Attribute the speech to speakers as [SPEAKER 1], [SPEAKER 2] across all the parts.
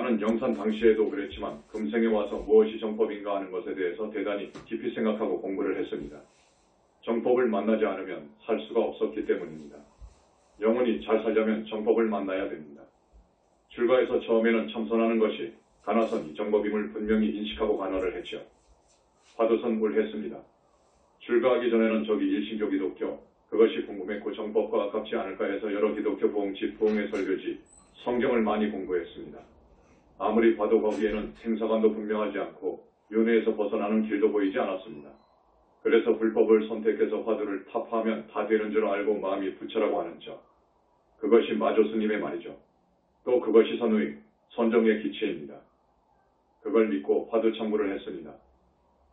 [SPEAKER 1] 나는 영산 당시에도 그랬지만 금생에 와서 무엇이 정법인가 하는 것에 대해서 대단히 깊이 생각하고 공부를 했습니다. 정법을 만나지 않으면 살 수가 없었기 때문입니다. 영원히 잘 살려면 정법을 만나야 됩니다. 출가해서 처음에는 참선하는 것이 가나선 정법임을 분명히 인식하고 관할을 했죠. 화두선불했습니다. 출가하기 전에는 저기 일신교 기독교, 그것이 궁금했고 정법과 아깝지 않을까 해서 여러 기독교 부흥집, 부흥회 설교지, 성경을 많이 공부했습니다. 아무리 봐도 거기에는 생사관도 분명하지 않고 윤회에서 벗어나는 길도 보이지 않았습니다. 그래서 불법을 선택해서 화두를 타파하면 다 되는 줄 알고 마음이 부처라고 하는 척. 그것이 마조 스님의 말이죠. 또 그것이 선우익, 선정의 기체입니다. 그걸 믿고 화두 참고를 했습니다.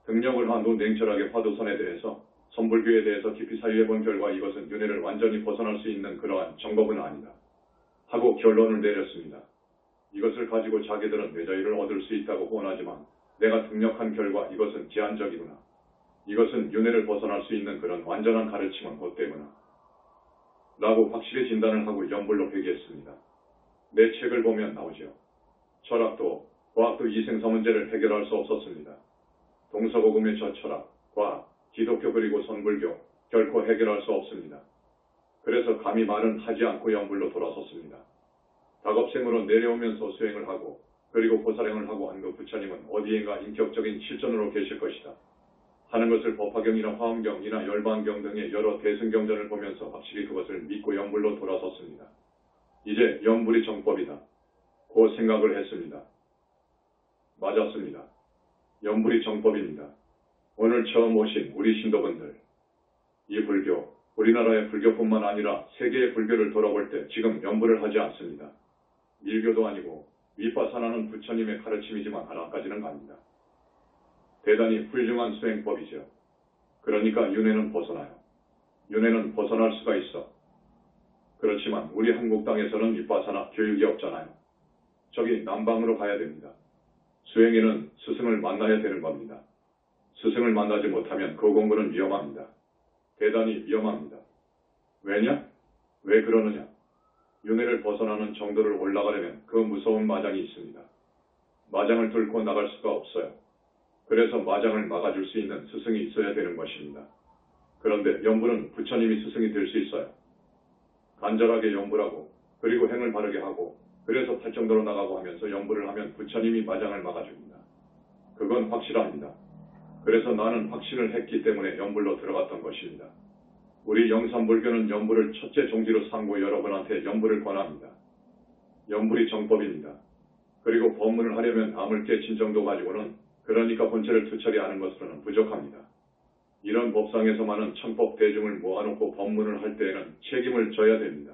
[SPEAKER 1] 등력을 한 후 냉철하게 화두선에 대해서, 선불교에 대해서 깊이 사유해본 결과 이것은 윤회를 완전히 벗어날 수 있는 그러한 정법은 아니다 하고 결론을 내렸습니다. 이것을 가지고 자기들은 뇌자유를 얻을 수 있다고 호언하지만 내가 등력한 결과 이것은 제한적이구나. 이것은 윤회를 벗어날 수 있는 그런 완전한 가르침은 못 되구나. 라고 확실히 진단을 하고 연불로 회귀했습니다. 내 책을 보면 나오죠. 철학도 과학도 이생사 문제를 해결할 수 없었습니다. 동서고금의 저 철학, 과학, 기독교 그리고 선불교 결코 해결할 수 없습니다. 그래서 감히 말은 하지 않고 연불로 돌아섰습니다. 작업생으로 내려오면서 수행을 하고 그리고 보살행을 하고 한 그 부처님은 어디엔가 인격적인 실존으로 계실 것이다 하는 것을 법화경이나 화엄경이나 열반경 등의 여러 대승경전을 보면서 확실히 그것을 믿고 연불로 돌아섰습니다. 이제 연불이 정법이다. 그 생각을 했습니다. 맞았습니다. 연불이 정법입니다. 오늘 처음 오신 우리 신도분들, 이 불교, 우리나라의 불교뿐만 아니라 세계의 불교를 돌아볼 때 지금 연불을 하지 않습니다. 밀교도 아니고 윗바사나는 부처님의 가르침이지만 하나까지는 갑니다. 대단히 훌륭한 수행법이죠. 그러니까 윤회는 벗어나요. 윤회는 벗어날 수가 있어. 그렇지만 우리 한국 땅에서는 윗바사나 교육이 없잖아요. 저기 남방으로 가야 됩니다. 수행에는 스승을 만나야 되는 겁니다. 스승을 만나지 못하면 그 공부는 위험합니다. 대단히 위험합니다. 왜냐? 왜 그러느냐? 윤회를 벗어나는 정도를 올라가려면 그 무서운 마장이 있습니다. 마장을 뚫고 나갈 수가 없어요. 그래서 마장을 막아줄 수 있는 스승이 있어야 되는 것입니다. 그런데 연불은 부처님이 스승이 될 수 있어요. 간절하게 연불하고 그리고 행을 바르게 하고 그래서 팔정도로 나가고 하면서 연불을 하면 부처님이 마장을 막아줍니다. 그건 확실합니다. 그래서 나는 확신을 했기 때문에 연불로 들어갔던 것입니다. 우리 영산불교는 연불을 첫째 종지로 삼고 여러분한테 연불을 권합니다. 연불이 정법입니다. 그리고 법문을 하려면 암을 깨친 정도 가지고는 그러니까 본체를 투철히 아는 것으로는 부족합니다. 이런 법상에서만은 천법 대중을 모아놓고 법문을 할 때에는 책임을 져야 됩니다.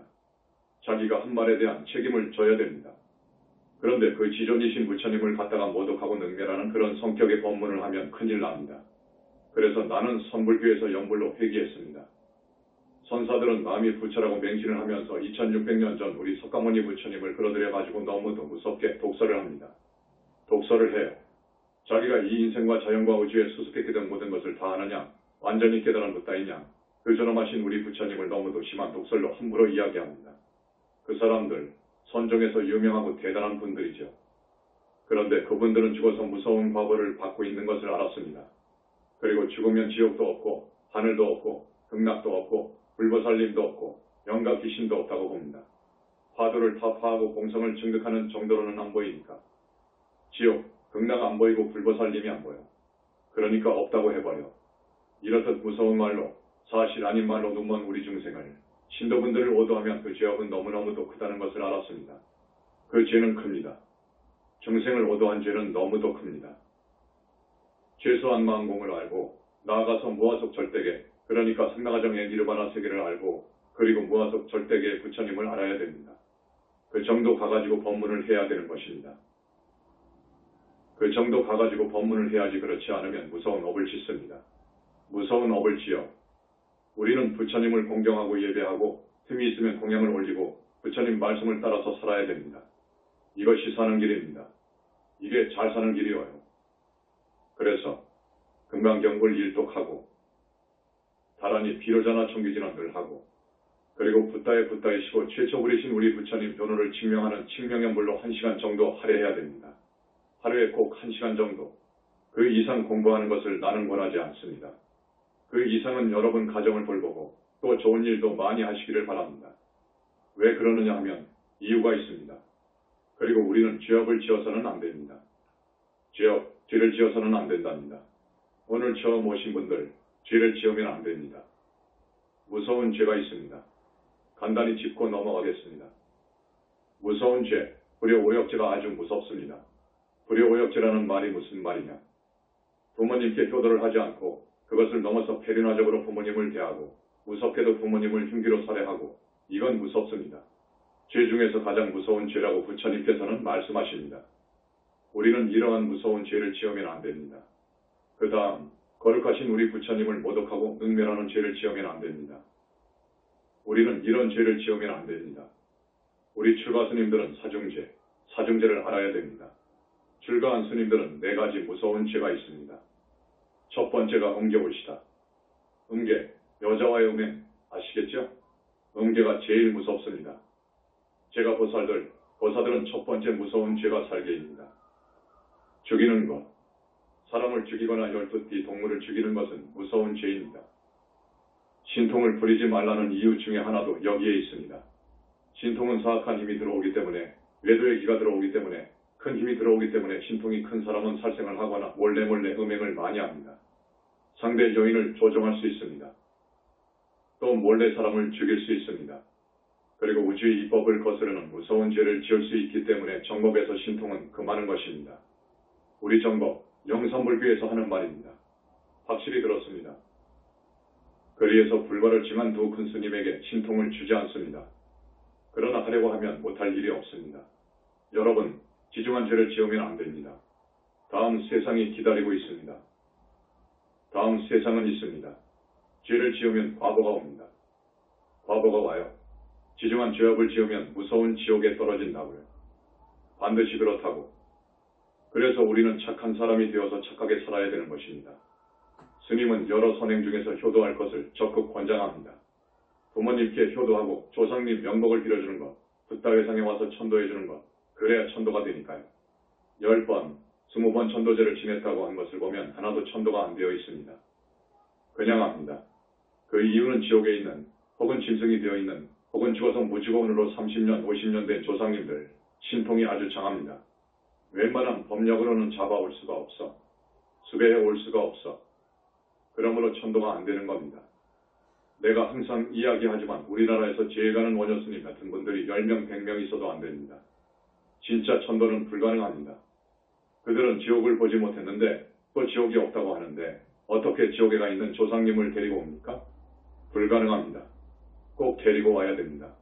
[SPEAKER 1] 자기가 한 말에 대한 책임을 져야 됩니다. 그런데 그 지존이신 부처님을 갖다가 모독하고 능멸하는 그런 성격의 법문을 하면 큰일 납니다. 그래서 나는 선불교에서 연불로 회귀했습니다. 선사들은 마음이 부처라고 맹신을 하면서 2600년 전 우리 석가모니 부처님을 끌어들여가지고 너무도 무섭게 독설을 합니다. 독설을 해요. 자기가 이 인생과 자연과 우주에 수습했게 된 모든 것을 다 아느냐, 완전히 깨달은 것 따위냐, 그 존엄하신 우리 부처님을 너무도 심한 독설로 함부로 이야기합니다. 그 사람들, 선종에서 유명하고 대단한 분들이죠. 그런데 그분들은 죽어서 무서운 과보를 받고 있는 것을 알았습니다. 그리고 죽으면 지옥도 없고, 하늘도 없고, 극락도 없고, 불보살님도 없고, 영가 귀신도 없다고 봅니다. 화두를 타파하고 공성을 증득하는 정도로는 안 보이니까. 지옥, 극락 안 보이고 불보살님이 안 보여. 그러니까 없다고 해봐요. 이렇듯 무서운 말로, 사실 아닌 말로 눈먼 우리 중생을, 신도분들을 오도하면 그 죄업은 너무너무도 크다는 것을 알았습니다. 그 죄는 큽니다. 중생을 오도한 죄는 너무도 큽니다. 최소한 만공을 알고 나아가서 무아속 절대계, 그러니까 상나가정의 니르바나 세계를 알고 그리고 무아속 절대계의 부처님을 알아야 됩니다. 그 정도 가가지고 법문을 해야 되는 것입니다. 그 정도 가가지고 법문을 해야지 그렇지 않으면 무서운 업을 짓습니다. 무서운 업을 지어 우리는 부처님을 공경하고 예배하고 틈이 있으면 공양을 올리고 부처님 말씀을 따라서 살아야 됩니다. 이것이 사는 길입니다. 이게 잘 사는 길이어요. 그래서 금강경불 일독하고 다란히 비로자나 청기진언을 하고 그리고 붓다에 최초 부리신 우리 부처님 변호를 증명하는 칙명연불로 1시간 정도 할애해야 됩니다. 하루에 꼭 1시간 정도. 그 이상 공부하는 것을 나는 권하지 않습니다. 그 이상은 여러분 가정을 돌보고 또 좋은 일도 많이 하시기를 바랍니다. 왜 그러느냐 하면 이유가 있습니다. 그리고 우리는 죄업을 지어서는 안 됩니다. 죄를 지어서는 안 된답니다. 오늘 처음 오신 분들, 죄를 지으면 안 됩니다. 무서운 죄가 있습니다. 간단히 짚고 넘어가겠습니다. 무서운 죄, 불효오역죄가 아주 무섭습니다. 불효오역죄라는 말이 무슨 말이냐? 부모님께 효도를 하지 않고 그것을 넘어서 폐륜화적으로 부모님을 대하고 무섭게도 부모님을 흉기로 살해하고 이건 무섭습니다. 죄 중에서 가장 무서운 죄라고 부처님께서는 말씀하십니다. 우리는 이러한 무서운 죄를 지으면 안 됩니다. 그 다음 거룩하신 우리 부처님을 모독하고 능멸하는 죄를 지으면 안 됩니다. 우리는 이런 죄를 지으면 안 됩니다. 우리 출가 스님들은 사중죄를 알아야 됩니다. 출가한 스님들은 4가지 무서운 죄가 있습니다. 첫 번째가 음계올시다. 음계, 여자와의 음행 아시겠죠? 음계가 제일 무섭습니다. 제가 보살들은 첫 번째 무서운 죄가 살계입니다. 죽이는 것, 사람을 죽이거나 12띠 동물을 죽이는 것은 무서운 죄입니다. 신통을 부리지 말라는 이유 중에 하나도 여기에 있습니다. 신통은 사악한 힘이 들어오기 때문에, 외도의 기가 들어오기 때문에, 큰 힘이 들어오기 때문에 신통이 큰 사람은 살생을 하거나 몰래 음행을 많이 합니다. 상대 여인을 조종할 수 있습니다. 또 몰래 사람을 죽일 수 있습니다. 그리고 우주의 이법을 거스르는 무서운 죄를 지을 수 있기 때문에 정법에서 신통은 금하는 것입니다. 우리 정법, 영산불교에서 하는 말입니다. 확실히 들었습니다. 그리에서 불과를 증한 두 큰 스님에게 신통을 주지 않습니다. 그러나 하려고 하면 못할 일이 없습니다. 여러분, 지중한 죄를 지으면 안 됩니다. 다음 세상이 기다리고 있습니다. 다음 세상은 있습니다. 죄를 지으면 과보가 옵니다. 과보가 와요. 지중한 죄업을 지으면 무서운 지옥에 떨어진다고요. 반드시 그렇다고. 그래서 우리는 착한 사람이 되어서 착하게 살아야 되는 것입니다. 스님은 여러 선행 중에서 효도할 것을 적극 권장합니다. 부모님께 효도하고 조상님 명복을 빌어주는 것, 붓다회상에 와서 천도해주는 것, 그래야 천도가 되니까요. 10번, 20번 천도제를 지냈다고 한 것을 보면 하나도 천도가 안 되어 있습니다. 그냥 합니다. 그 이유는 지옥에 있는, 혹은 짐승이 되어 있는, 혹은 죽어서 무직원으로 30년, 50년 된 조상님들, 신통이 아주 장합니다. 웬만한 법력으로는 잡아올 수가 없어. 수배해 올 수가 없어. 그러므로 천도가 안 되는 겁니다. 내가 항상 이야기하지만 우리나라에서 지혜가는 원효스님 같은 분들이 10명, 100명 있어도 안 됩니다. 진짜 천도는 불가능합니다. 그들은 지옥을 보지 못했는데 또 지옥이 없다고 하는데 어떻게 지옥에 가 있는 조상님을 데리고 옵니까? 불가능합니다. 꼭 데리고 와야 됩니다.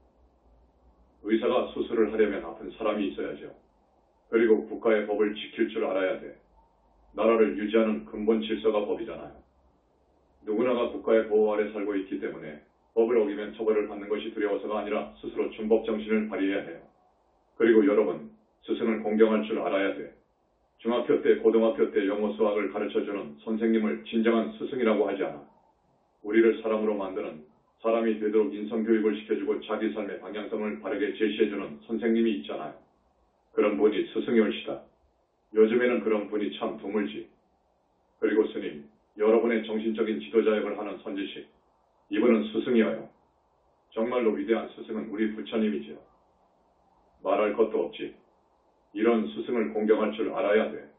[SPEAKER 1] 의사가 수술을 하려면 아픈 사람이 있어야죠. 그리고 국가의 법을 지킬 줄 알아야 돼. 나라를 유지하는 근본 질서가 법이잖아요. 누구나가 국가의 보호 아래 살고 있기 때문에 법을 어기면 처벌을 받는 것이 두려워서가 아니라 스스로 준법 정신을 발휘해야 해요. 그리고 여러분, 스승을 공경할 줄 알아야 돼. 중학교 때, 고등학교 때 영어 수학을 가르쳐주는 선생님을 진정한 스승이라고 하지 않아. 우리를 사람으로 만드는, 사람이 되도록 인성교육을 시켜주고 자기 삶의 방향성을 바르게 제시해주는 선생님이 있잖아요. 그런 분이 스승이 올시다. 요즘에는 그런 분이 참 드물지. 그리고 스님, 여러분의 정신적인 지도자 역을 하는 선지식, 이분은 스승이어요. 정말로 위대한 스승은 우리 부처님이지요. 말할 것도 없지. 이런 스승을 공경할 줄 알아야 돼.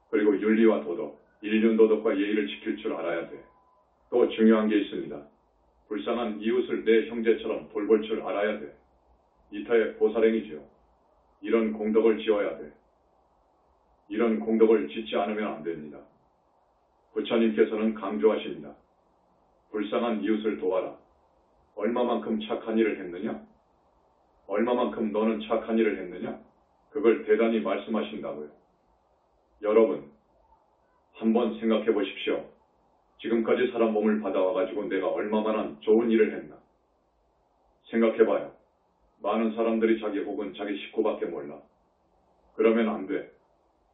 [SPEAKER 1] 그리고 윤리와 도덕, 인륜도덕과 예의를 지킬 줄 알아야 돼. 또 중요한 게 있습니다. 불쌍한 이웃을 내 형제처럼 돌볼 줄 알아야 돼. 이타의 보살행이지요. 이런 공덕을 지어야 돼. 이런 공덕을 짓지 않으면 안 됩니다. 부처님께서는 강조하십니다. 불쌍한 이웃을 도와라. 얼마만큼 착한 일을 했느냐? 얼마만큼 너는 착한 일을 했느냐? 그걸 대단히 말씀하신다고요. 여러분, 한번 생각해 보십시오. 지금까지 사람 몸을 받아와가지고 내가 얼마만한 좋은 일을 했나? 생각해봐요. 많은 사람들이 자기 혹은 자기 식구밖에 몰라. 그러면 안 돼.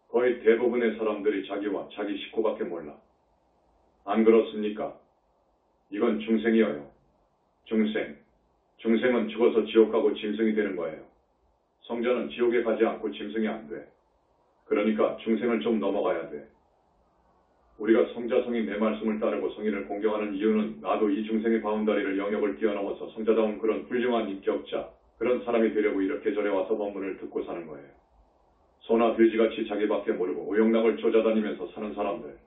[SPEAKER 1] 거의 대부분의 사람들이 자기와 자기 식구밖에 몰라. 안 그렇습니까? 이건 중생이어요. 중생. 중생은 죽어서 지옥 가고 짐승이 되는 거예요. 성자는 지옥에 가지 않고 짐승이 안 돼. 그러니까 중생을 좀 넘어가야 돼. 우리가 성자 성인 내 말씀을 따르고 성인을 공경하는 이유는 나도 이 중생의 바운다리를 영역을 뛰어넘어서 성자다운 그런 훌륭한 인격자, 그런 사람이 되려고 이렇게 절에 와서 법문을 듣고 사는 거예요. 소나 돼지같이 자기밖에 모르고 오용락을 쫓아다니면서 사는 사람들.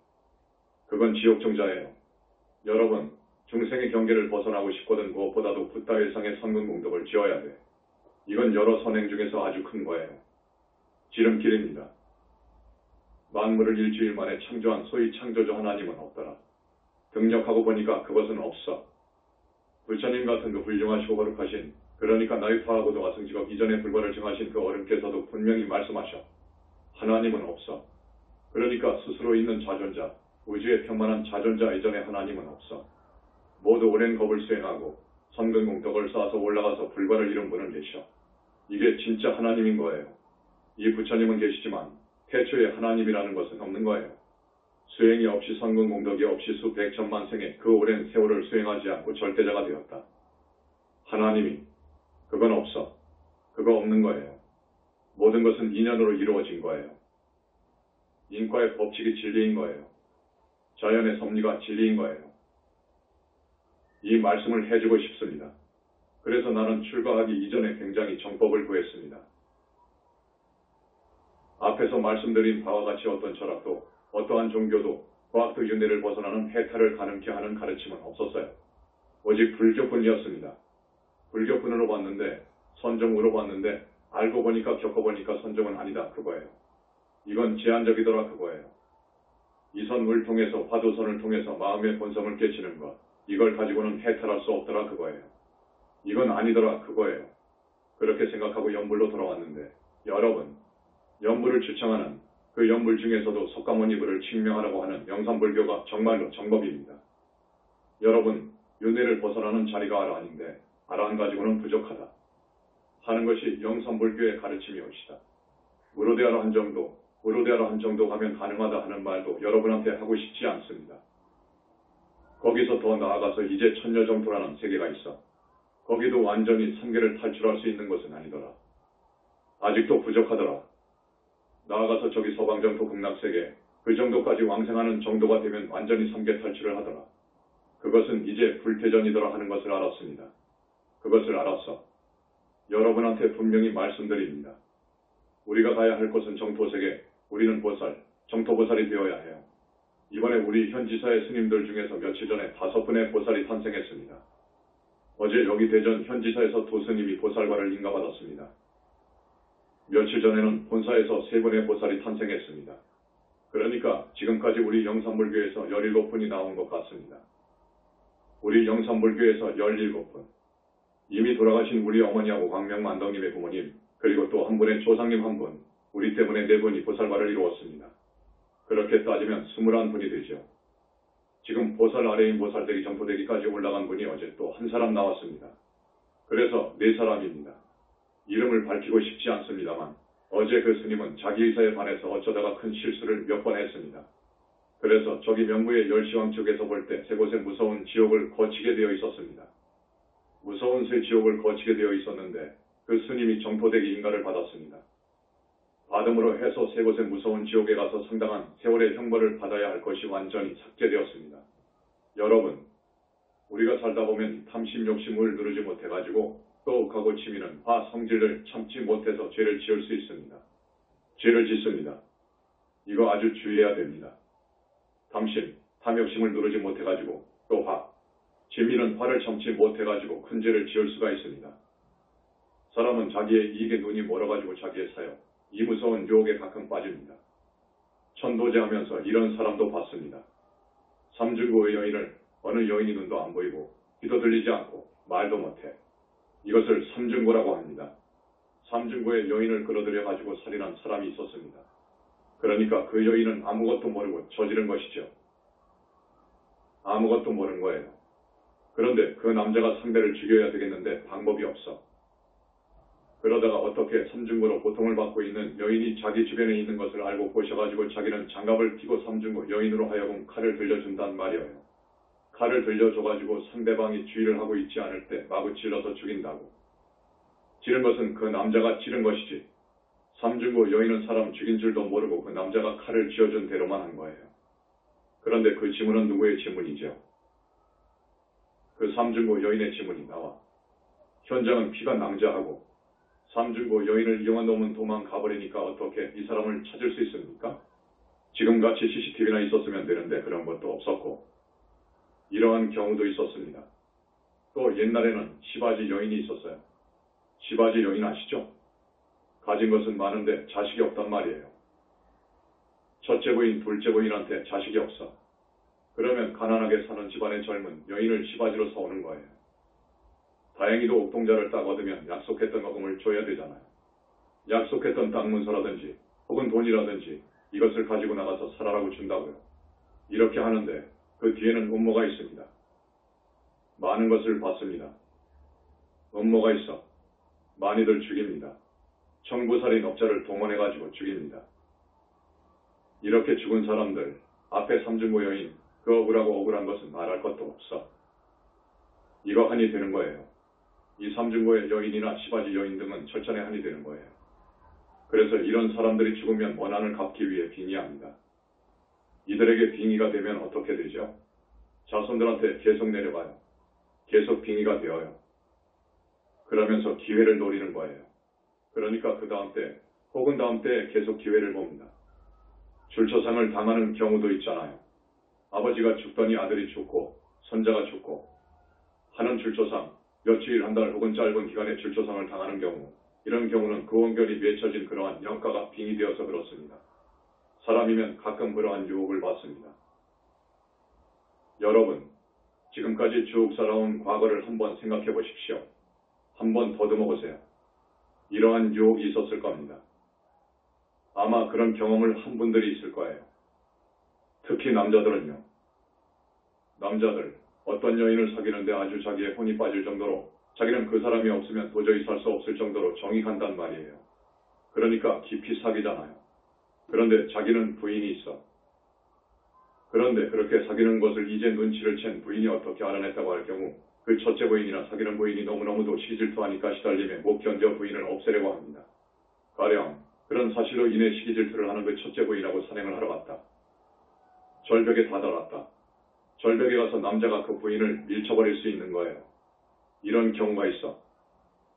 [SPEAKER 1] 그건 지옥종자예요. 여러분, 중생의 경계를 벗어나고 싶거든 무엇보다도 붓다 일상의 선근공덕을 지어야 돼. 이건 여러 선행 중에서 아주 큰 거예요. 지름길입니다. 만물을 일주일 만에 창조한 소위 창조주 하나님은 없더라. 등력하고 보니까 그것은 없어. 부처님 같은 그 훌륭하시고 거룩하신, 그러니까 나유타하고도 와승직업 이전에 불과를 정하신 그 어른께서도 분명히 말씀하셔. 하나님은 없어. 그러니까 스스로 있는 자존자, 우주의 평만한 자존자 이전에 하나님은 없어. 모두 오랜 겁을 수행하고 선근공덕을 쌓아서 올라가서 불과를 이룬 분은 계셔. 이게 진짜 하나님인 거예요. 이 부처님은 계시지만 태초에 하나님이라는 것은 없는 거예요. 수행이 없이 선근공덕이 없이 수백 천만 생에 그 오랜 세월을 수행하지 않고 절대자가 되었다. 하나님이 그건 없어. 그거 없는 거예요. 모든 것은 인연으로 이루어진 거예요. 인과의 법칙이 진리인 거예요. 자연의 섭리가 진리인 거예요. 이 말씀을 해주고 싶습니다. 그래서 나는 출가하기 이전에 굉장히 정법을 구했습니다. 앞에서 말씀드린 바와 같이 어떤 철학도, 어떠한 종교도 과학적 윤회를 벗어나는 해탈을 가능케 하는 가르침은 없었어요. 오직 불교뿐이었습니다. 불교뿐으로 봤는데, 선종으로 봤는데, 알고 보니까 겪어보니까 선종은 아니다 그거예요. 이건 제한적이더라 그거예요. 이선을 통해서 화두선을 통해서 마음의 본성을 깨치는 것, 이걸 가지고는 해탈할 수 없더라 그거예요. 이건 아니더라 그거예요. 그렇게 생각하고 연불로 돌아왔는데, 여러분, 연불을 주창하는 그 연불 중에서도 석가모니불을 칭명하라고 하는 영산불교가 정말로 정법입니다. 여러분, 윤회를 벗어나는 자리가 아닌데 아란 가지고는 부족하다 하는 것이 영산불교의 가르침이옵시다. 무로대하러 한 정도, 무로대하러 한 정도 가면 가능하다 하는 말도 여러분한테 하고 싶지 않습니다. 거기서 더 나아가서 이제 천녀정토라는 세계가 있어. 거기도 완전히 삼계를 탈출할 수 있는 것은 아니더라. 아직도 부족하더라. 나아가서 저기 서방정토 극락세계, 그 정도까지 왕생하는 정도가 되면 완전히 삼계 탈출을 하더라. 그것은 이제 불태전이더라 하는 것을 알았습니다. 그것을 알았어. 여러분한테 분명히 말씀드립니다. 우리가 가야 할 곳은 정토세계, 우리는 보살, 정토보살이 되어야 해요. 이번에 우리 현지사의 스님들 중에서 며칠 전에 5분의 보살이 탄생했습니다. 어제 여기 대전 현지사에서 2스님이 보살과를 인가받았습니다. 며칠 전에는 본사에서 3분의 보살이 탄생했습니다. 그러니까 지금까지 우리 영산불교에서 17분이 나온 것 같습니다. 우리 영산불교에서 17분. 이미 돌아가신 우리 어머니하고 광명만덕님의 부모님, 그리고 또 한 분의 조상님 한 분, 우리 때문에 4분이 보살과를 이루었습니다. 그렇게 따지면 21분이 되죠. 지금 보살 아래인 보살대기 정토대기까지 올라간 분이 어제 또 한 사람 나왔습니다. 그래서 4사람입니다. 이름을 밝히고 싶지 않습니다만 어제 그 스님은 자기 의사에 반해서 어쩌다가 큰 실수를 몇 번 했습니다. 그래서 저기 명무의 열시황 쪽에서 볼 때 3곳의 무서운 지옥을 거치게 되어 있었습니다. 무서운 새 지옥을 거치게 되어 있었는데 그 스님이 정토대기 인가를 받았습니다. 받음으로 해서 3곳의 무서운 지옥에 가서 상당한 세월의 형벌을 받아야 할 것이 완전히 삭제되었습니다. 여러분, 우리가 살다 보면 탐심 욕심을 누르지 못해가지고 또욱하고 치미는 성질을 참지 못해서 죄를 지을 수 있습니다. 죄를 짓습니다. 이거 아주 주의해야 됩니다. 탐심, 탐욕심을 누르지 못해가지고 또 진미는 화를 참지 못해가지고 큰 죄를 지을 수가 있습니다. 사람은 자기의 이익에 눈이 멀어가지고 자기의 사욕, 이 무서운 유혹에 가끔 빠집니다. 천도제하면서 이런 사람도 봤습니다. 삼중고의 여인을 어느 여인이 눈도 안 보이고 귀도 들리지 않고 말도 못해. 이것을 삼중고라고 합니다. 삼중고의 여인을 끌어들여가지고 살인한 사람이 있었습니다. 그러니까 그 여인은 아무것도 모르고 저지른 것이죠. 아무것도 모르는 거예요. 그런데 그 남자가 상대를 죽여야 되겠는데 방법이 없어. 그러다가 어떻게 삼중고로 고통을 받고 있는 여인이 자기 주변에 있는 것을 알고 보셔가지고 자기는 장갑을 끼고 삼중고 여인으로 하여금 칼을 들려준단 말이에요. 칼을 들려줘가지고 상대방이 주의를 하고 있지 않을 때 마구 찔러서 죽인다고. 찌른 것은 그 남자가 찌른 것이지. 삼중고 여인은 사람 죽인 줄도 모르고 그 남자가 칼을 쥐어준 대로만 한 거예요. 그런데 그 지문은 누구의 지문이죠? 그 삼중고 여인의 지문이 나와. 현장은 피가 낭자하고 삼중고 여인을 이용한 놈은 도망가버리니까 어떻게 이 사람을 찾을 수 있습니까? 지금같이 CCTV나 있었으면 되는데 그런 것도 없었고 이러한 경우도 있었습니다. 또 옛날에는 시바지 여인이 있었어요. 시바지 여인 아시죠? 가진 것은 많은데 자식이 없단 말이에요. 첫째 부인, 둘째 부인한테 자식이 없어. 그러면 가난하게 사는 집안의 젊은 여인을 시바지로 사오는 거예요. 다행히도 옥동자를 딱 얻으면 약속했던 어금을 줘야 되잖아요. 약속했던 땅 문서라든지 혹은 돈이라든지 이것을 가지고 나가서 살아라고 준다고요. 이렇게 하는데 그 뒤에는 음모가 있습니다. 많은 것을 받습니다. 음모가 있어 많이들 죽입니다. 청부살인 업자를 동원해가지고 죽입니다. 이렇게 죽은 사람들 앞에 삼중고 여인 그 억울하고 억울한 것은 말할 것도 없어. 이거 한이 되는 거예요. 이 삼중고의 여인이나 시바지 여인 등은 철저히 한이 되는 거예요. 그래서 이런 사람들이 죽으면 원한을 갚기 위해 빙의합니다. 이들에게 빙의가 되면 어떻게 되죠? 자손들한테 계속 내려가요. 계속 빙의가 되어요. 그러면서 기회를 노리는 거예요. 그러니까 그 다음 때 혹은 다음 때에 계속 기회를 봅니다. 줄초상을 당하는 경우도 있잖아요. 아버지가 죽더니 아들이 죽고 손자가 죽고 하는 줄초상 며칠 한 달 혹은 짧은 기간에 줄초상을 당하는 경우 이런 경우는 그 원결이 맺혀진 그러한 영가가 빙의되어서 그렇습니다. 사람이면 가끔 그러한 유혹을 받습니다. 여러분, 지금까지 쭉 살아온 과거를 한번 생각해 보십시오. 한번 더듬어 보세요. 이러한 유혹이 있었을 겁니다. 아마 그런 경험을 한 분들이 있을 거예요. 특히 남자들은요. 남자들, 어떤 여인을 사귀는데 아주 자기의 혼이 빠질 정도로 자기는 그 사람이 없으면 도저히 살 수 없을 정도로 정이 간단 말이에요. 그러니까 깊이 사귀잖아요. 그런데 자기는 부인이 있어. 그런데 그렇게 사귀는 것을 이제 눈치를 챈 부인이 어떻게 알아냈다고 할 경우 그 첫째 부인이나 사귀는 부인이 너무너무도 시기질투하니까 시달림에 못 견뎌 부인을 없애려고 합니다. 가령 그런 사실로 인해 시기질투를 하는 그 첫째 부인하고 산행을 하러 갔다. 절벽에 다다랐다. 절벽에 가서 남자가 그 부인을 밀쳐버릴 수 있는 거예요. 이런 경우가 있어.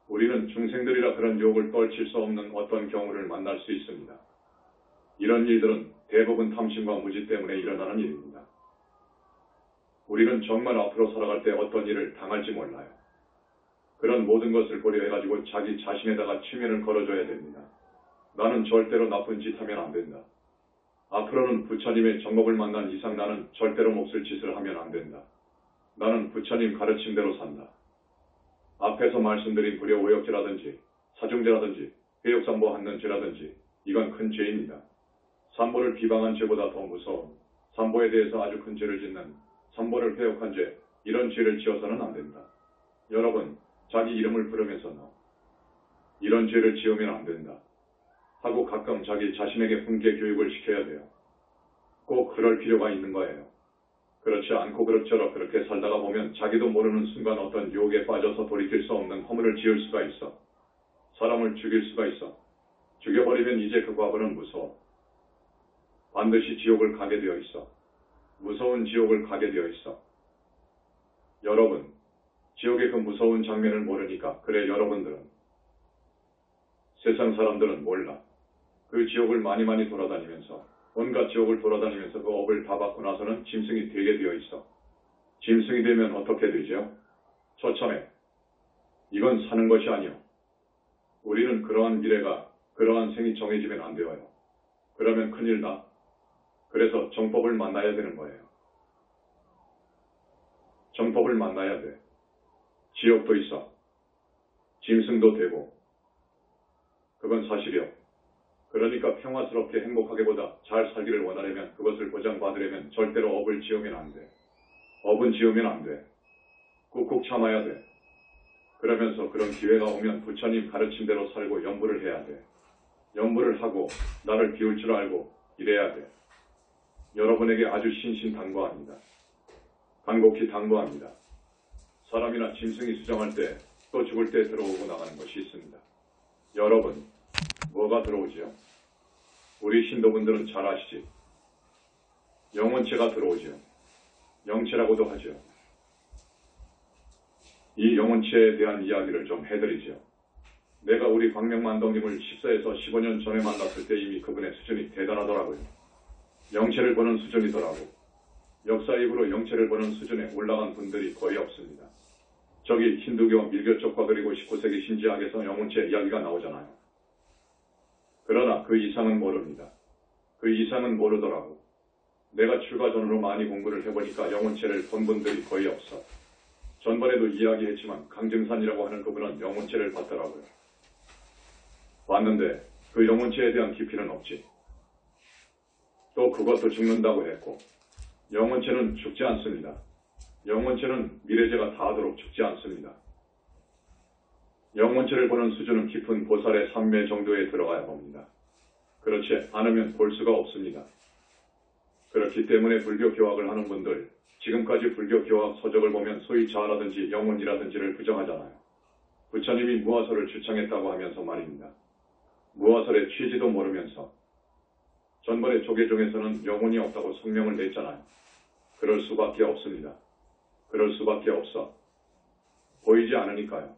[SPEAKER 1] 우리는 중생들이라 그런 유혹을 떨칠 수 없는 어떤 경우를 만날 수 있습니다. 이런 일들은 대부분 탐심과 무지 때문에 일어나는 일입니다. 우리는 정말 앞으로 살아갈 때 어떤 일을 당할지 몰라요. 그런 모든 것을 고려해가지고 자기 자신에다가 치면을 걸어줘야 됩니다. 나는 절대로 나쁜 짓 하면 안 된다. 앞으로는 부처님의 정법을 만난 이상 나는 절대로 몹쓸 짓을 하면 안 된다. 나는 부처님 가르침대로 산다. 앞에서 말씀드린 불효 오역죄라든지 사중죄라든지 회욕삼보하는 죄라든지 이건 큰 죄입니다. 삼보를 비방한 죄보다 더 무서운 삼보에 대해서 아주 큰 죄를 짓는 삼보를 회욕한 죄 이런 죄를 지어서는 안 된다. 여러분 자기 이름을 부르면서 이런 죄를 지으면 안 된다. 하고 가끔 자기 자신에게 훈계 교육을 시켜야 돼요. 꼭 그럴 필요가 있는 거예요. 그렇지 않고 그럭저럭 그렇게 살다가 보면 자기도 모르는 순간 어떤 유혹에 빠져서 돌이킬 수 없는 허물을 지을 수가 있어. 사람을 죽일 수가 있어. 죽여버리면 이제 그 과거는 무서워. 반드시 지옥을 가게 되어 있어. 무서운 지옥을 가게 되어 있어. 여러분, 지옥의 그 무서운 장면을 모르니까 그래 여러분들은 세상 사람들은 몰라. 그 지옥을 많이 돌아다니면서 온갖 지옥을 돌아다니면서 그 업을 다 받고 나서는 짐승이 되게 되어 있어. 짐승이 되면 어떻게 되죠? 처참해. 이건 사는 것이 아니오. 우리는 그러한 미래가 그러한 생이 정해지면 안 되어요. 그러면 큰일 나. 그래서 정법을 만나야 되는 거예요. 정법을 만나야 돼. 지옥도 있어. 짐승도 되고. 그건 사실이요. 그러니까 평화스럽게 행복하게보다 잘 살기를 원하려면 그것을 보장받으려면 절대로 업을 지으면 안 돼. 업은 지으면 안 돼. 꾹꾹 참아야 돼. 그러면서 그런 기회가 오면 부처님 가르침대로 살고 연부를 해야 돼. 연부를 하고 나를 비울 줄 알고 이래야 돼. 여러분에게 아주 신신당부합니다. 간곡히 당부합니다. 사람이나 짐승이 수정할 때 또 죽을 때 들어오고 나가는 것이 있습니다. 여러분, 뭐가 들어오지요? 우리 신도분들은 잘 아시지? 영혼체가 들어오지요. 영체라고도 하지요. 이 영혼체에 대한 이야기를 좀 해드리지요. 내가 우리 광명만덕님을 14에서 15년 전에 만났을 때 이미 그분의 수준이 대단하더라고요. 영체를 보는 수준이더라고. 역사 이후로 영체를 보는 수준에 올라간 분들이 거의 없습니다. 저기 힌두교, 밀교 쪽과 그리고 19세기 신지학에서 영혼체 이야기가 나오잖아요. 그러나 그 이상은 모릅니다. 그 이상은 모르더라고. 내가 출가 전으로 많이 공부를 해보니까 영혼체를 본 분들이 거의 없어. 전번에도 이야기했지만 강증산이라고 하는 그분은 영혼체를 봤더라고요. 봤는데 그 영혼체에 대한 깊이는 없지. 또 그것도 죽는다고 했고, 영혼체는 죽지 않습니다. 영혼체는 미래제가 닿도록 죽지 않습니다. 영혼체를 보는 수준은 깊은 보살의 삼매 정도에 들어가야 봅니다. 그렇지 않으면 볼 수가 없습니다. 그렇기 때문에 불교 교학을 하는 분들, 지금까지 불교 교학 서적을 보면 소위 자아라든지 영혼이라든지를 부정하잖아요. 부처님이 무화설을 주창했다고 하면서 말입니다. 무화설의 취지도 모르면서 전번에 조계종에서는 영혼이 없다고 성명을 냈잖아요. 그럴 수밖에 없습니다. 그럴 수밖에 없어. 보이지 않으니까요.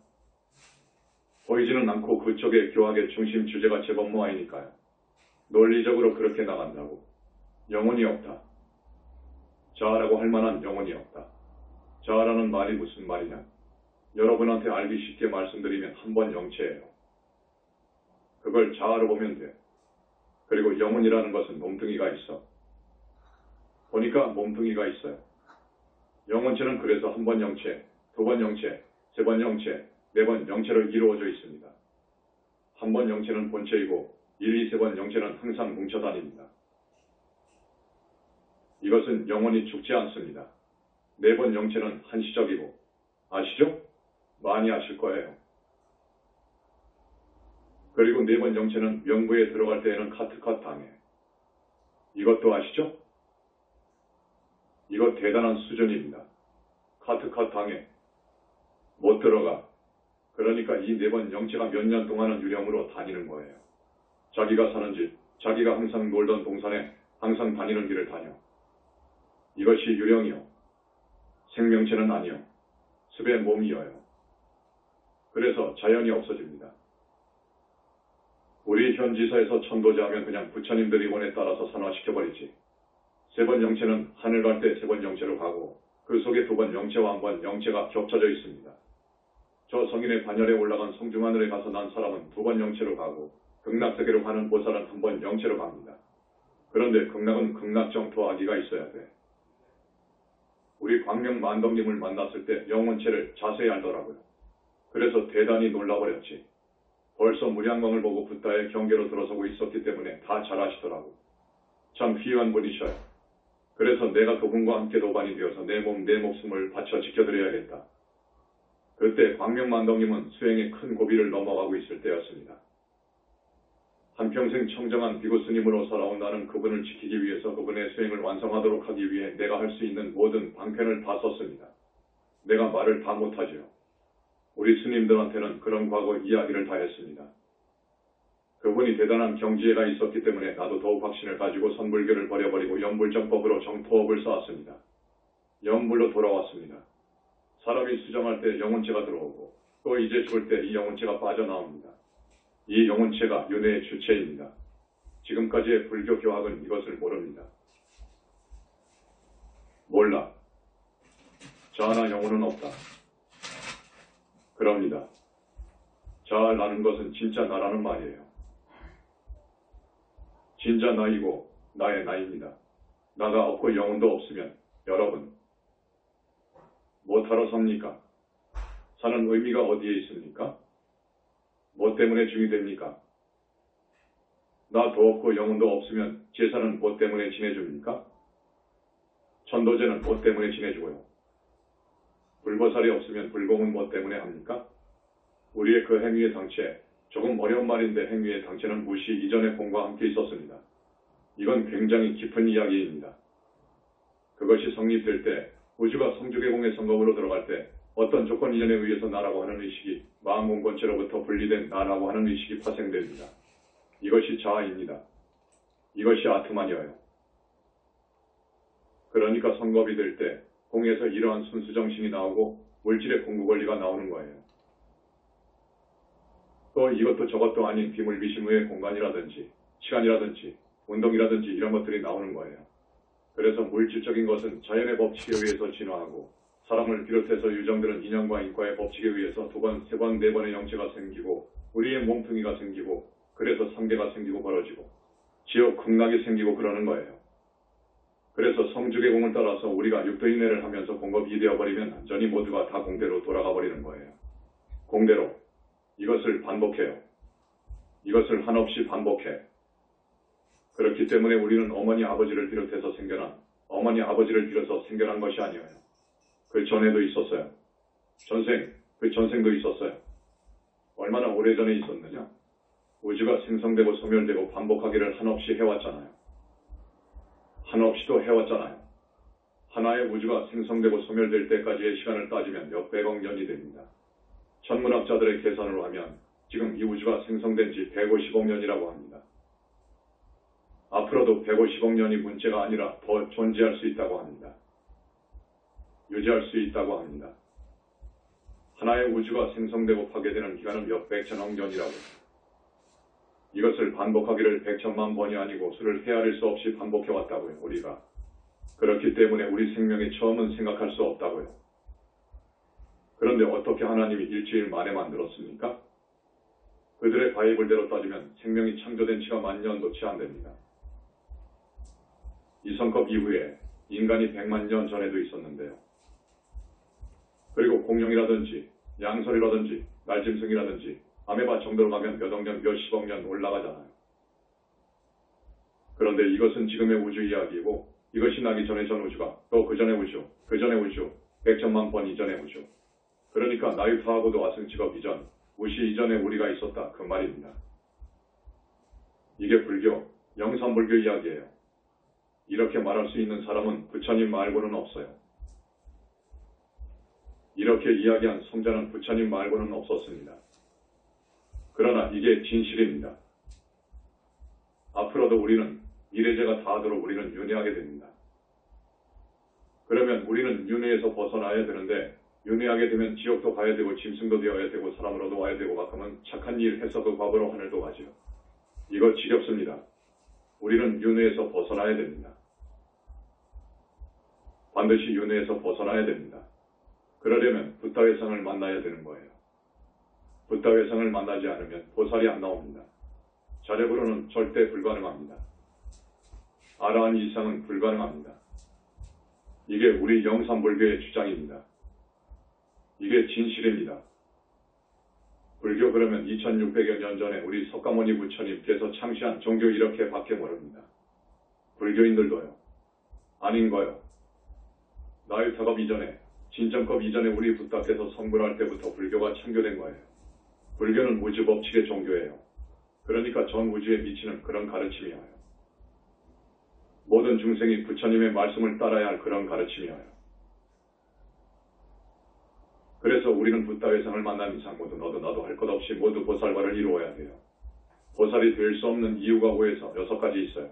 [SPEAKER 1] 보이지는 않고 그쪽의 교학의 중심 주제가 제법 모아이니까요. 논리적으로 그렇게 나간다고. 영혼이 없다. 자아라고 할 만한 영혼이 없다. 자아라는 말이 무슨 말이냐? 여러분한테 알기 쉽게 말씀드리면 한 번 영체예요. 그걸 자아로 보면 돼. 그리고 영혼이라는 것은 몸뚱이가 있어. 보니까 몸뚱이가 있어요. 영혼체는 그래서 한 번 영체, 두 번 영체, 세 번 영체, 네 번 영체로 이루어져 있습니다. 한 번 영체는 본체이고 1, 2, 3번 영체는 항상 뭉쳐 다닙니다. 이것은 영혼이 죽지 않습니다. 네 번 영체는 한시적이고, 아시죠? 많이 아실 거예요. 그리고 네 번 영체는 명부에 들어갈 때에는 카트컷 당해. 이것도 아시죠? 이거 대단한 수준입니다. 카트컷 당해. 못 들어가. 그러니까 이 네 번 영체가 몇 년 동안은 유령으로 다니는 거예요. 자기가 사는 집, 자기가 항상 놀던 동산에 항상 다니는 길을 다녀. 이것이 유령이요. 생명체는 아니요. 습의 몸이어요. 그래서 자연이 없어집니다. 우리 현지사에서 천도제 하면 그냥 부처님들이 원에 따라서 산화시켜버리지. 세 번 영체는 하늘 갈 때 세 번 영체로 가고 그 속에 두 번 영체와 한 번 영체가 겹쳐져 있습니다. 저 성인의 반열에 올라간 성중하늘에 가서 난 사람은 두 번 영체로 가고 극락세계로 가는 보살은 한 번 영체로 갑니다. 그런데 극락은 극락정토아기가 있어야 돼. 우리 광명만덕님을 만났을 때 영혼체를 자세히 알더라고요. 그래서 대단히 놀라버렸지. 벌써 무량광을 보고 붓다의 경계로 들어서고 있었기 때문에 다 잘 아시더라고. 참 휘한 분이셔요. 그래서 내가 그분과 함께 도반이 되어서 내 몸, 내 목숨을 바쳐 지켜드려야겠다. 그때 광명만덕님은 수행의 큰 고비를 넘어가고 있을 때였습니다. 한평생 청정한 비구 스님으로 살아온 나는 그분을 지키기 위해서 그분의 수행을 완성하도록 하기 위해 내가 할 수 있는 모든 방편을 다 썼습니다. 내가 말을 다 못하지요. 우리 스님들한테는 그런 과거 이야기를 다 했습니다. 그분이 대단한 경지에가 있었기 때문에 나도 더욱 확신을 가지고 선불교를 버려버리고 염불정법으로 정토업을 쌓았습니다. 염불로 돌아왔습니다. 사람이 수정할 때 영혼체가 들어오고 또 이제 죽을 때 이 영혼체가 빠져나옵니다. 이 영혼체가 윤회의 주체입니다. 지금까지의 불교 교학은 이것을 모릅니다. 몰라. 자아나 영혼은 없다. 그럽니다. 자아라는 것은 진짜 나라는 말이에요. 진짜 나이고 나의 나입니다. 나가 없고 영혼도 없으면 여러분 못하러 삽니까? 사는 의미가 어디에 있습니까? 뭐 때문에 중이 됩니까? 나도 없고 영혼도 없으면 제사는 뭐 때문에 지내줍니까? 천도제는 뭐 때문에 지내주고요? 불보살이 없으면 불공은 뭐 때문에 합니까? 우리의 그 행위의 당체, 조금 어려운 말인데 행위의 당체는 무시 이전의 공과 함께 있었습니다. 이건 굉장히 깊은 이야기입니다. 그것이 성립될 때 우주가 성주계공의 성검으로 들어갈 때 어떤 조건 이전에 의해서 나라고 하는 의식이 마음공건체로부터 분리된 나라고 하는 의식이 파생됩니다. 이것이 자아입니다. 이것이 아트만이어요. 그러니까 성겁이 될 때 공에서 이러한 순수정신이 나오고 물질의 공구권리가 나오는 거예요. 또 이것도 저것도 아닌 비물비심의 공간이라든지 시간이라든지 운동이라든지 이런 것들이 나오는 거예요. 그래서 물질적인 것은 자연의 법칙에 의해서 진화하고 사람을 비롯해서 유정들은 인연과 인과의 법칙에 의해서 두 번, 세 번, 네 번의 영체가 생기고 우리의 몸뚱이가 생기고 그래서 삼계가 생기고 벌어지고 지옥, 극락이 생기고 그러는 거예요. 그래서 성주계공을 따라서 우리가 육도인내를 하면서 공급이 되어버리면 완전히 모두가 다 공대로 돌아가 버리는 거예요. 공대로. 이것을 반복해요. 이것을 한없이 반복해. 그렇기 때문에 우리는 어머니 아버지를 비롯해서 생겨난, 어머니 아버지를 빌어서 생겨난 것이 아니에요. 그 전에도 있었어요. 그 전생도 있었어요. 얼마나 오래전에 있었느냐? 우주가 생성되고 소멸되고 반복하기를 한없이 해왔잖아요. 한없이도 해왔잖아요. 하나의 우주가 생성되고 소멸될 때까지의 시간을 따지면 몇백억 년이 됩니다. 천문학자들의 계산으로 하면 지금 이 우주가 생성된 지 150억 년이라고 합니다. 앞으로도 150억 년이 문제가 아니라 더 존재할 수 있다고 합니다. 유지할 수 있다고 합니다. 하나의 우주가 생성되고 파괴되는 기간은 몇백천억 년이라고 합니다. 이것을 반복하기를 백천만 번이 아니고 수를 헤아릴 수 없이 반복해왔다고요, 우리가. 그렇기 때문에 우리 생명의 처음은 생각할 수 없다고요. 그런데 어떻게 하나님이 일주일 만에 만들었습니까? 그들의 바이블대로 따지면 생명이 창조된 지가 만년도 채 안 됩니다. 이성컵 이후에 인간이 100만 년 전에도 있었는데요. 그리고 공룡이라든지 양설이라든지 날짐승이라든지 아메바 정도로 가면 몇억 년, 몇십억 년 올라가잖아요. 그런데 이것은 지금의 우주 이야기이고 이것이 나기 전에 전 우주가 또 그 전의 우주, 그 전의 우주, 백천만 번 이전의 우주. 그러니까 나유타하고도 와승직업 이전, 무시 이전에 우리가 있었다 그 말입니다. 이게 불교, 영산불교 이야기예요. 이렇게 말할 수 있는 사람은 부처님 말고는 없어요. 이렇게 이야기한 성자는 부처님 말고는 없었습니다. 그러나 이게 진실입니다. 앞으로도 우리는 미래제가 닿도록 우리는 윤회하게 됩니다. 그러면 우리는 윤회에서 벗어나야 되는데 윤회하게 되면 지옥도 가야 되고 짐승도 되어야 되고 사람으로도 와야 되고 가끔은 착한 일 해서 그 과거로 하늘도 가지요. 이거 지겹습니다. 우리는 윤회에서 벗어나야 됩니다. 반드시 윤회에서 벗어나야 됩니다. 그러려면 붓다회상을 만나야 되는 거예요. 붓다회상을 만나지 않으면 보살이 안 나옵니다. 자력으로는 절대 불가능합니다. 아라한 이상은 불가능합니다. 이게 우리 영산불교의 주장입니다. 이게 진실입니다. 불교 그러면 2600여 년 전에 우리 석가모니 부처님께서 창시한 종교 이렇게 밖에 모릅니다. 불교인들도요. 아닌 거요. 나유타급 이전에 진정급 이전에 우리 붓다께서 성불할 때부터 불교가 창교된 거예요. 불교는 우주 법칙의 종교예요. 그러니까 전 우주에 미치는 그런 가르침이에요. 모든 중생이 부처님의 말씀을 따라야 할 그런 가르침이에요. 그래서 우리는 붓다회상을 만난 이상 모두 너도 나도 할 것 없이 모두 보살과를 이루어야 돼요. 보살이 될 수 없는 이유가 5에서 6가지 있어요.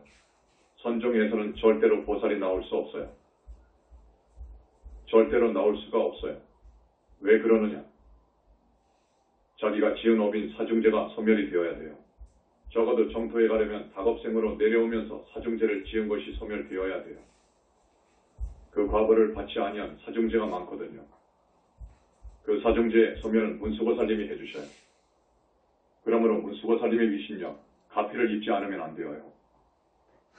[SPEAKER 1] 선종에서는 절대로 보살이 나올 수 없어요. 절대로 나올 수가 없어요. 왜 그러느냐? 자기가 지은 업인 사중제가 소멸이 되어야 돼요. 적어도 정토에 가려면 다겁생으로 내려오면서 사중제를 지은 것이 소멸되어야 돼요. 그 과보를 받지 아니한 사중제가 많거든요. 그 사중제의 소멸은 문수보살님이 해주셔요. 그러므로 문수보살님의 위신력, 가피를 입지 않으면 안 되어요.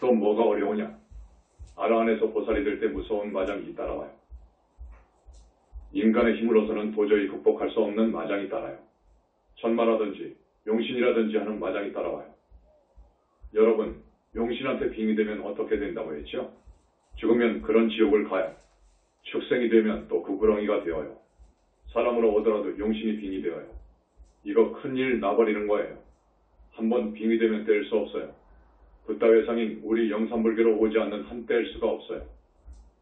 [SPEAKER 1] 또 뭐가 어려우냐? 아라한에서 보살이 될 때 무서운 마장이 따라와요. 인간의 힘으로서는 도저히 극복할 수 없는 마장이 따라요. 천마라든지 용신이라든지 하는 마장이 따라와요. 여러분, 용신한테 빙이 되면 어떻게 된다고 했죠? 죽으면 그런 지옥을 가요. 축생이 되면 또 그 구렁이가 되어요. 사람으로 오더라도 용신이 빙이 되어요. 이거 큰일 나버리는 거예요. 한번 빙이 되면 뗄 수 없어요. 붓다회상인 우리 영산불교로 오지 않는 한 뗄 수가 없어요.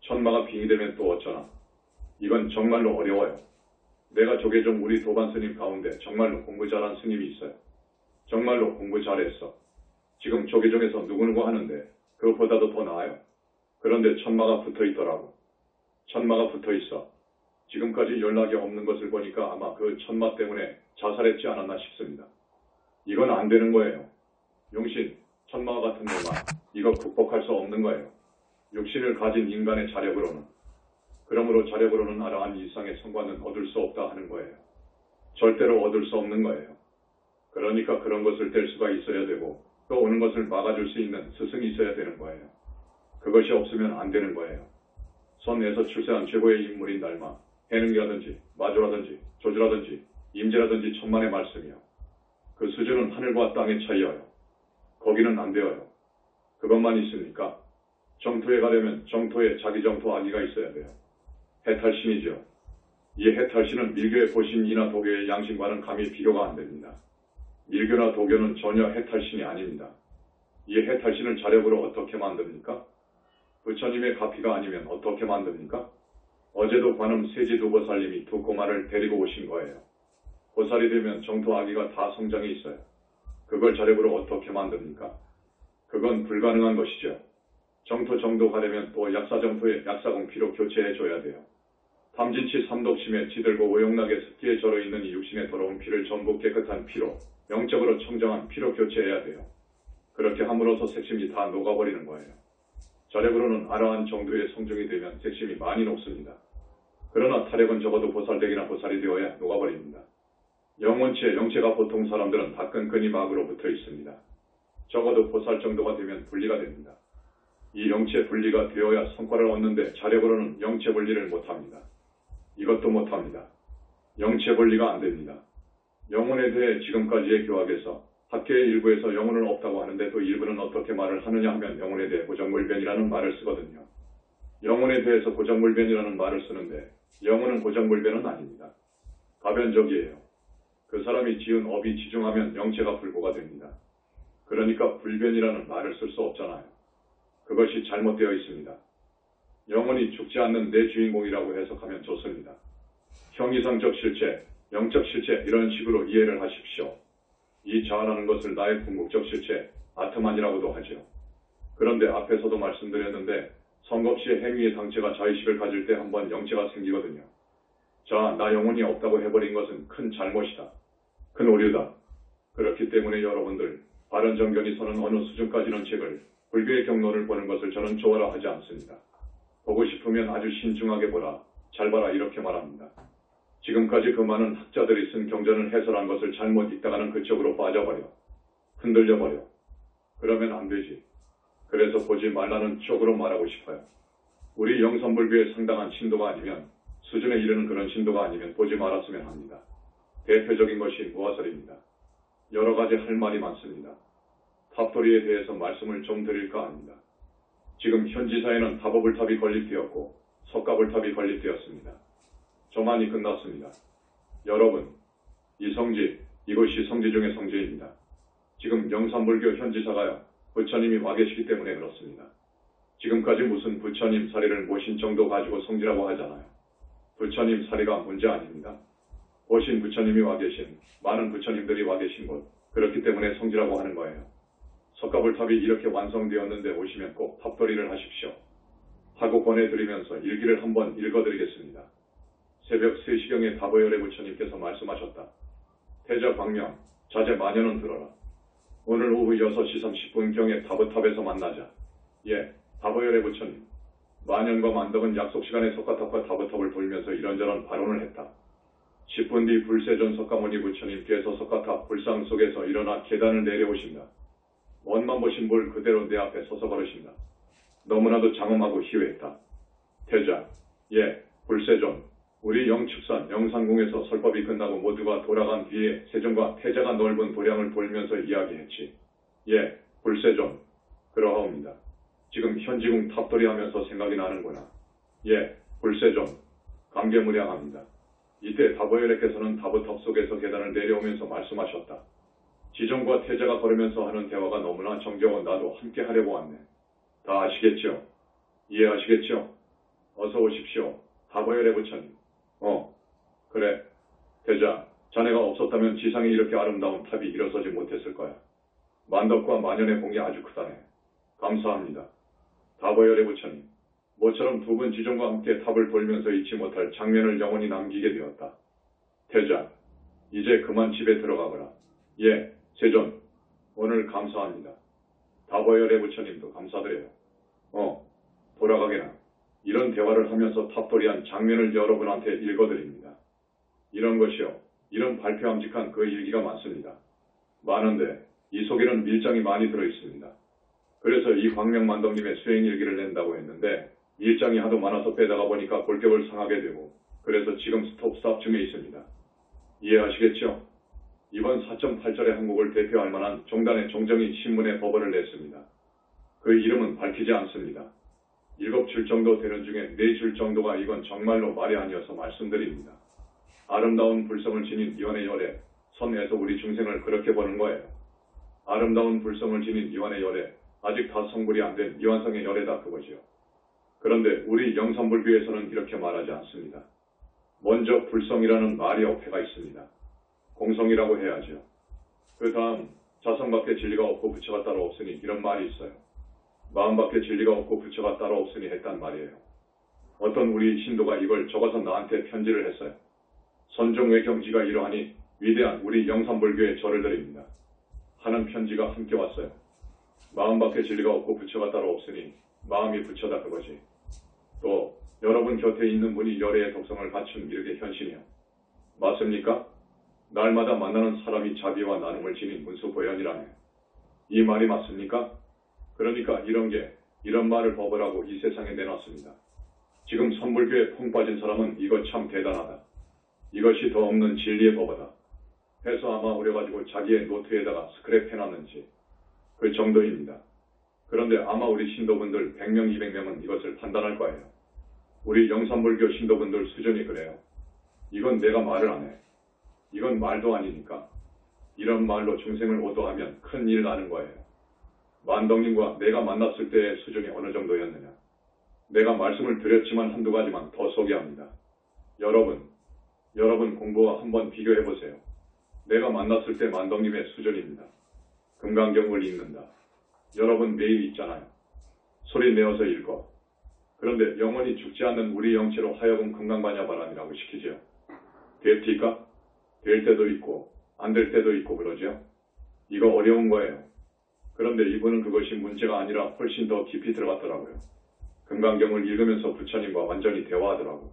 [SPEAKER 1] 천마가 빙이 되면 또 어쩌나. 이건 정말로 어려워요. 내가 조계종 우리 도반 스님 가운데 정말로 공부 잘한 스님이 있어요. 정말로 공부 잘했어. 지금 조계종에서 누구누구 하는데 그것보다도 더 나아요. 그런데 천마가 붙어있더라고. 천마가 붙어있어. 지금까지 연락이 없는 것을 보니까 아마 그 천마 때문에 자살했지 않았나 싶습니다. 이건 안 되는 거예요. 용신, 천마 같은 놈아, 이거 극복할 수 없는 거예요. 육신을 가진 인간의 자력으로는. 그러므로 자력으로는 아라한 이상의 성과는 얻을 수 없다 하는 거예요. 절대로 얻을 수 없는 거예요. 그러니까 그런 것을 뗄 수가 있어야 되고 또 오는 것을 막아줄 수 있는 스승이 있어야 되는 거예요. 그것이 없으면 안 되는 거예요. 선에서 출세한 최고의 인물인 날마, 해능이라든지 마조라든지 조주라든지 임재라든지 천만의 말씀이요. 그 수준은 하늘과 땅의 차이여요. 거기는 안 되어요. 그것만 있습니까? 정토에 가려면 정토에 자기 정토 아기가 있어야 돼요. 해탈신이죠. 이 해탈신은 밀교의 보신이나 도교의 양심과는 감히 비교가 안 됩니다. 밀교나 도교는 전혀 해탈신이 아닙니다. 이 해탈신을 자력으로 어떻게 만듭니까? 부처님의 가피가 아니면 어떻게 만듭니까? 어제도 관음 세지두보살님이 두 꼬마를 데리고 오신 거예요. 보살이 되면 정토 아기가 다 성장해 있어요. 그걸 자력으로 어떻게 만듭니까? 그건 불가능한 것이죠. 정토 정도 가려면 또 약사정토에 약사공피로 교체해줘야 돼요. 탐진치 삼독심에 지들고 오용락의 습기에 절어있는 이 육신에 더러운 피를 전부 깨끗한 피로, 영적으로 청정한 피로 교체해야 돼요. 그렇게 함으로써 색심이 다 녹아버리는 거예요. 자력으로는 아라한 정도의 성종이 되면 색심이 많이 녹습니다. 그러나 타력은 적어도 보살되기나 보살이 되어야 녹아버립니다. 영원치의 영체가 보통 사람들은 다 끈끈이 막으로 붙어 있습니다. 적어도 보살 정도가 되면 분리가 됩니다. 이 영체 분리가 되어야 성과를 얻는데 자력으로는 영체 분리를 못합니다. 이것도 못합니다. 영체 분리가 안 됩니다. 영혼에 대해 지금까지의 교학에서 학계의 일부에서 영혼은 없다고 하는데 또 일부는 어떻게 말을 하느냐 하면 영혼에 대해 고정물변이라는 말을 쓰거든요. 영혼에 대해서 고정물변이라는 말을 쓰는데 영혼은 고정물변은 아닙니다. 가변적이에요. 그 사람이 지은 업이 지중하면 영체가 불고가 됩니다. 그러니까 불변이라는 말을 쓸 수 없잖아요. 그것이 잘못되어 있습니다. 영혼이 죽지 않는 내 주인공이라고 해석하면 좋습니다. 형이상적 실체, 영적 실체 이런 식으로 이해를 하십시오. 이 자아라는 것을 나의 궁극적 실체, 아트만이라고도 하죠. 그런데 앞에서도 말씀드렸는데 성겁시 행위의 당체가 자의식을 가질 때 한번 영체가 생기거든요. 자, 나 영혼이 없다고 해버린 것은 큰 잘못이다. 큰 오류다. 그렇기 때문에 여러분들 바른 정견이 서는 어느 수준까지는 책을 불교의 경로를 보는 것을 저는 좋아라 하지 않습니다. 보고 싶으면 아주 신중하게 보라. 잘 봐라 이렇게 말합니다. 지금까지 그 많은 학자들이 쓴 경전을 해설한 것을 잘못 읽다가는 그쪽으로 빠져버려. 흔들려버려. 그러면 안 되지. 그래서 보지 말라는 쪽으로 말하고 싶어요. 우리 영선불교의 상당한 신도가 아니면 수준에 이르는 그런 신도가 아니면 보지 말았으면 합니다. 대표적인 것이 무화설입니다. 여러 가지 할 말이 많습니다. 탑돌이에 대해서 말씀을 좀 드릴까 합니다. 지금 현지사에는 다보불탑이 건립되었고 석가불탑이 건립되었습니다. 저만이 끝났습니다. 여러분, 이 성지, 이것이 성지 중의 성지입니다. 지금 영산불교 현지사가요, 부처님이 와 계시기 때문에 그렇습니다. 지금까지 무슨 부처님 사리를 모신 정도 가지고 성지라고 하잖아요. 부처님 사리가 문제 아닙니다. 오신 부처님이 와 계신, 많은 부처님들이 와 계신 곳, 그렇기 때문에 성지라고 하는 거예요. 석가불탑이 이렇게 완성되었는데 오시면 꼭 탑돌이를 하십시오. 하고 권해드리면서 일기를 한번 읽어드리겠습니다. 새벽 3시경에 다보열의 부처님께서 말씀하셨다. 태자 광명, 자제 마녀는 들어라. 오늘 오후 6시 30분경에 다보탑에서 만나자. 예, 다보열의 부처님. 만연과 만덕은 약속시간에 석가탑과 다보탑을 돌면서 이런저런 발언을 했다. 10분 뒤 불세존 석가모니 부처님께서 석가탑 불상 속에서 일어나 계단을 내려오신다. 먼만 보신 볼 그대로 내 앞에 서서 걸으신다. 너무나도 장엄하고 희회했다. 태자, 예, 불세존. 우리 영축산 영상궁에서 설법이 끝나고 모두가 돌아간 뒤에 세존과 태자가 넓은 도량을 돌면서 이야기했지. 예, 불세존. 그러하옵니다. 지금 현지궁 탑돌이 하면서 생각이 나는구나. 예, 불세존. 감개무량합니다. 이때 다보열애께서는 다보탑 속에서 계단을 내려오면서 말씀하셨다. 지존과 태자가 걸으면서 하는 대화가 너무나 정겨워 나도 함께 하려고 왔네. 다 아시겠죠? 이해하시겠죠? 어서 오십시오. 다보열의 부처님. 그래. 대자, 자네가 없었다면 지상에 이렇게 아름다운 탑이 일어서지 못했을 거야. 만덕과 만연의 공이 아주 크다네. 감사합니다. 다보열의 부처님. 모처럼 두 분 지존과 함께 탑을 돌면서 잊지 못할 장면을 영원히 남기게 되었다. 태자, 이제 그만 집에 들어가거라. 예, 세존. 오늘 감사합니다. 다보열의 부처님도 감사드려요. 돌아가게나. 이런 대화를 하면서 탑돌이한 장면을 여러분한테 읽어드립니다. 이런 것이요. 이런 발표함직한 그 일기가 많습니다. 많은데 이 속에는 밀장이 많이 들어있습니다. 그래서 이 광명만덕님의 수행일기를 낸다고 했는데 밀장이 하도 많아서 빼다가 보니까 골격을 상하게 되고 그래서 지금 스톱 중에 있습니다. 이해하시겠죠? 이번 4.8절의 한국을 대표할 만한 종단의 종정이 신문에 법원을 냈습니다. 그 이름은 밝히지 않습니다. 7줄 정도 되는 중에 4줄 정도가 이건 정말로 말이 아니어서 말씀드립니다. 아름다운 불성을 지닌 이완의 열애, 선에서 우리 중생을 그렇게 보는 거예요. 아름다운 불성을 지닌 이완의 열애, 아직 다 성불이 안 된 이완성의 열애다 그거지요. 그런데 우리 영산불교에서는 이렇게 말하지 않습니다. 먼저 불성이라는 말이 어폐가 있습니다. 공성이라고 해야죠. 그 다음 자성밖에 진리가 없고 부처가 따로 없으니 이런 말이 있어요. 마음밖에 진리가 없고 부처가 따로 없으니 했단 말이에요. 어떤 우리 신도가 이걸 적어서 나한테 편지를 했어요. 선종의 경지가 이러하니 위대한 우리 영산불교에 절을 드립니다. 하는 편지가 함께 왔어요. 마음밖에 진리가 없고 부처가 따로 없으니 마음이 부처다 그거지. 또 여러분 곁에 있는 분이 열애의 독성을 갖춘 이렇게 현신이요. 맞습니까? 날마다 만나는 사람이 자비와 나눔을 지닌 문수보현이라네. 이 말이 맞습니까? 그러니까 이런 말을 법으라고 이 세상에 내놨습니다. 지금 선불교에 펑 빠진 사람은 이거 참 대단하다. 이것이 더 없는 진리의 법이다. 해서 아마 우려가지고 자기의 노트에다가 스크랩 해놨는지 그 정도입니다. 그런데 아마 우리 신도분들 100명, 200명은 이것을 판단할 거예요. 우리 영산불교 신도분들 수준이 그래요. 이건 내가 말을 안 해. 이건 말도 아니니까. 이런 말로 중생을 오도하면 큰일 나는 거예요. 만덕님과 내가 만났을 때의 수준이 어느 정도였느냐. 내가 말씀을 드렸지만 한두 가지만 더 소개합니다. 여러분 공부와 한번 비교해보세요. 내가 만났을 때 만덕님의 수준입니다. 금강경을 읽는다. 여러분 매일 읽잖아요. 소리 내어서 읽어. 그런데 영원히 죽지 않는 우리 영체로 하여금 금강반야바람이라고 시키죠. 됩니까? 될 때도 있고 안 될 때도 있고 그러죠. 이거 어려운 거예요. 그런데 이분은 그것이 문제가 아니라 훨씬 더 깊이 들어갔더라고요. 금강경을 읽으면서 부처님과 완전히 대화하더라고.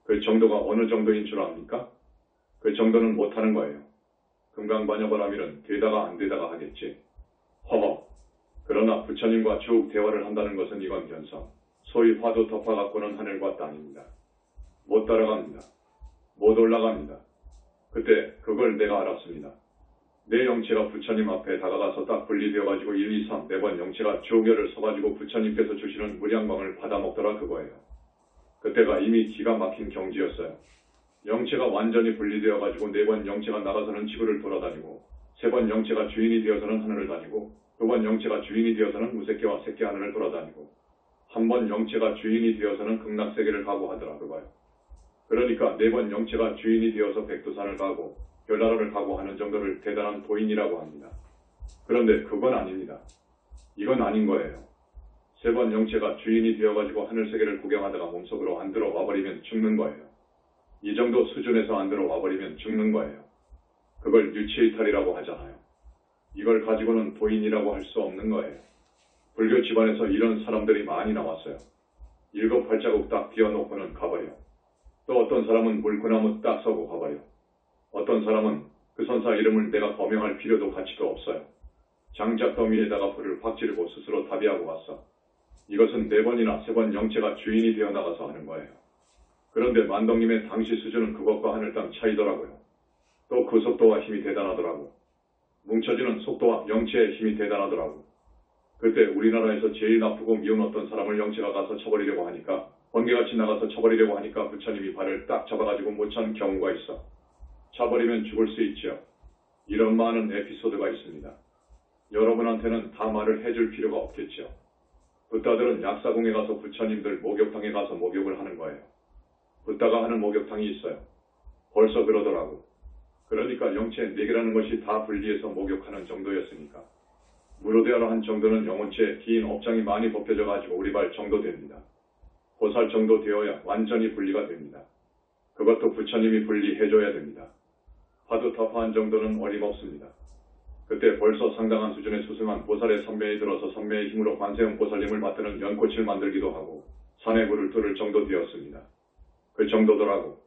[SPEAKER 1] 그 정도가 어느 정도인 줄 압니까? 그 정도는 못하는 거예요. 금강반야바람일은 되다가 안 되다가 하겠지. 허허. 그러나 부처님과 쭉 대화를 한다는 것은 이건 현상. 소위 화두 덮어 갖고는 하늘과 땅입니다. 못 따라갑니다. 못 올라갑니다. 그때 그걸 내가 알았습니다. 내 영체가 부처님 앞에 다가가서 딱 분리되어가지고 1, 2, 3, 4번 영체가 주옥열을 서가지고 부처님께서 주시는 무량광을 받아먹더라 그거예요. 그때가 이미 기가 막힌 경지였어요. 영체가 완전히 분리되어가지고 4번 영체가 나가서는 지구를 돌아다니고 3번 영체가 주인이 되어서는 하늘을 다니고 2번 영체가 주인이 되어서는 무색계와 색계 하늘을 돌아다니고 1번 영체가 주인이 되어서는 극락세계를 가고 하더라 그거예요. 그러니까 4번 영체가 주인이 되어서 백두산을 가고 별나라를 가고 하는 정도를 대단한 도인이라고 합니다. 그런데 그건 아닙니다. 이건 아닌 거예요. 3번 영체가 주인이 되어가지고 하늘세계를 구경하다가 몸속으로 안 들어와 버리면 죽는 거예요. 이 정도 수준에서 안 들어와 버리면 죽는 거예요. 그걸 유체이탈이라고 하잖아요. 이걸 가지고는 도인이라고 할 수 없는 거예요. 불교 집안에서 이런 사람들이 많이 나왔어요. 7발자국 딱 띄워놓고는 가버려. 또 어떤 사람은 물구나무 딱 서고 가버려. 어떤 사람은 그 선사 이름을 내가 거명할 필요도 가치도 없어요. 장작더미에다가 불을 확 지르고 스스로 답이하고 왔어. 이것은 4번이나 3번 영체가 주인이 되어 나가서 하는 거예요. 그런데 만덕님의 당시 수준은 그것과 하늘 땅 차이더라고요. 또 그 속도와 힘이 대단하더라고. 뭉쳐지는 속도와 영체의 힘이 대단하더라고. 그때 우리나라에서 제일 나쁘고 미운 어떤 사람을 영체가 가서 쳐버리려고 하니까 번개같이 나가서 쳐버리려고 하니까 부처님이 발을 딱 잡아가지고 못 차는 경우가 있어. 차버리면 죽을 수 있죠. 이런 많은 에피소드가 있습니다. 여러분한테는 다 말을 해줄 필요가 없겠죠. 붓다들은 약사궁에 가서 부처님들 목욕탕에 가서 목욕을 하는 거예요. 붓다가 하는 목욕탕이 있어요. 벌써 그러더라고. 그러니까 영체 4개라는 것이 다 분리해서 목욕하는 정도였으니까. 무로대하러 한 정도는 영혼체에 긴 업장이 많이 벗겨져가지고 우리발 정도 됩니다. 보살 정도 되어야 완전히 분리가 됩니다. 그것도 부처님이 분리해줘야 됩니다. 파두타파한 정도는 어림없습니다. 그때 벌써 상당한 수준의 수승한 보살의 선배에 들어서 선배의 힘으로 관세음 보살님을 받드는 연꽃을 만들기도 하고 산에 불을 뚫을 정도 되었습니다. 그 정도더라고.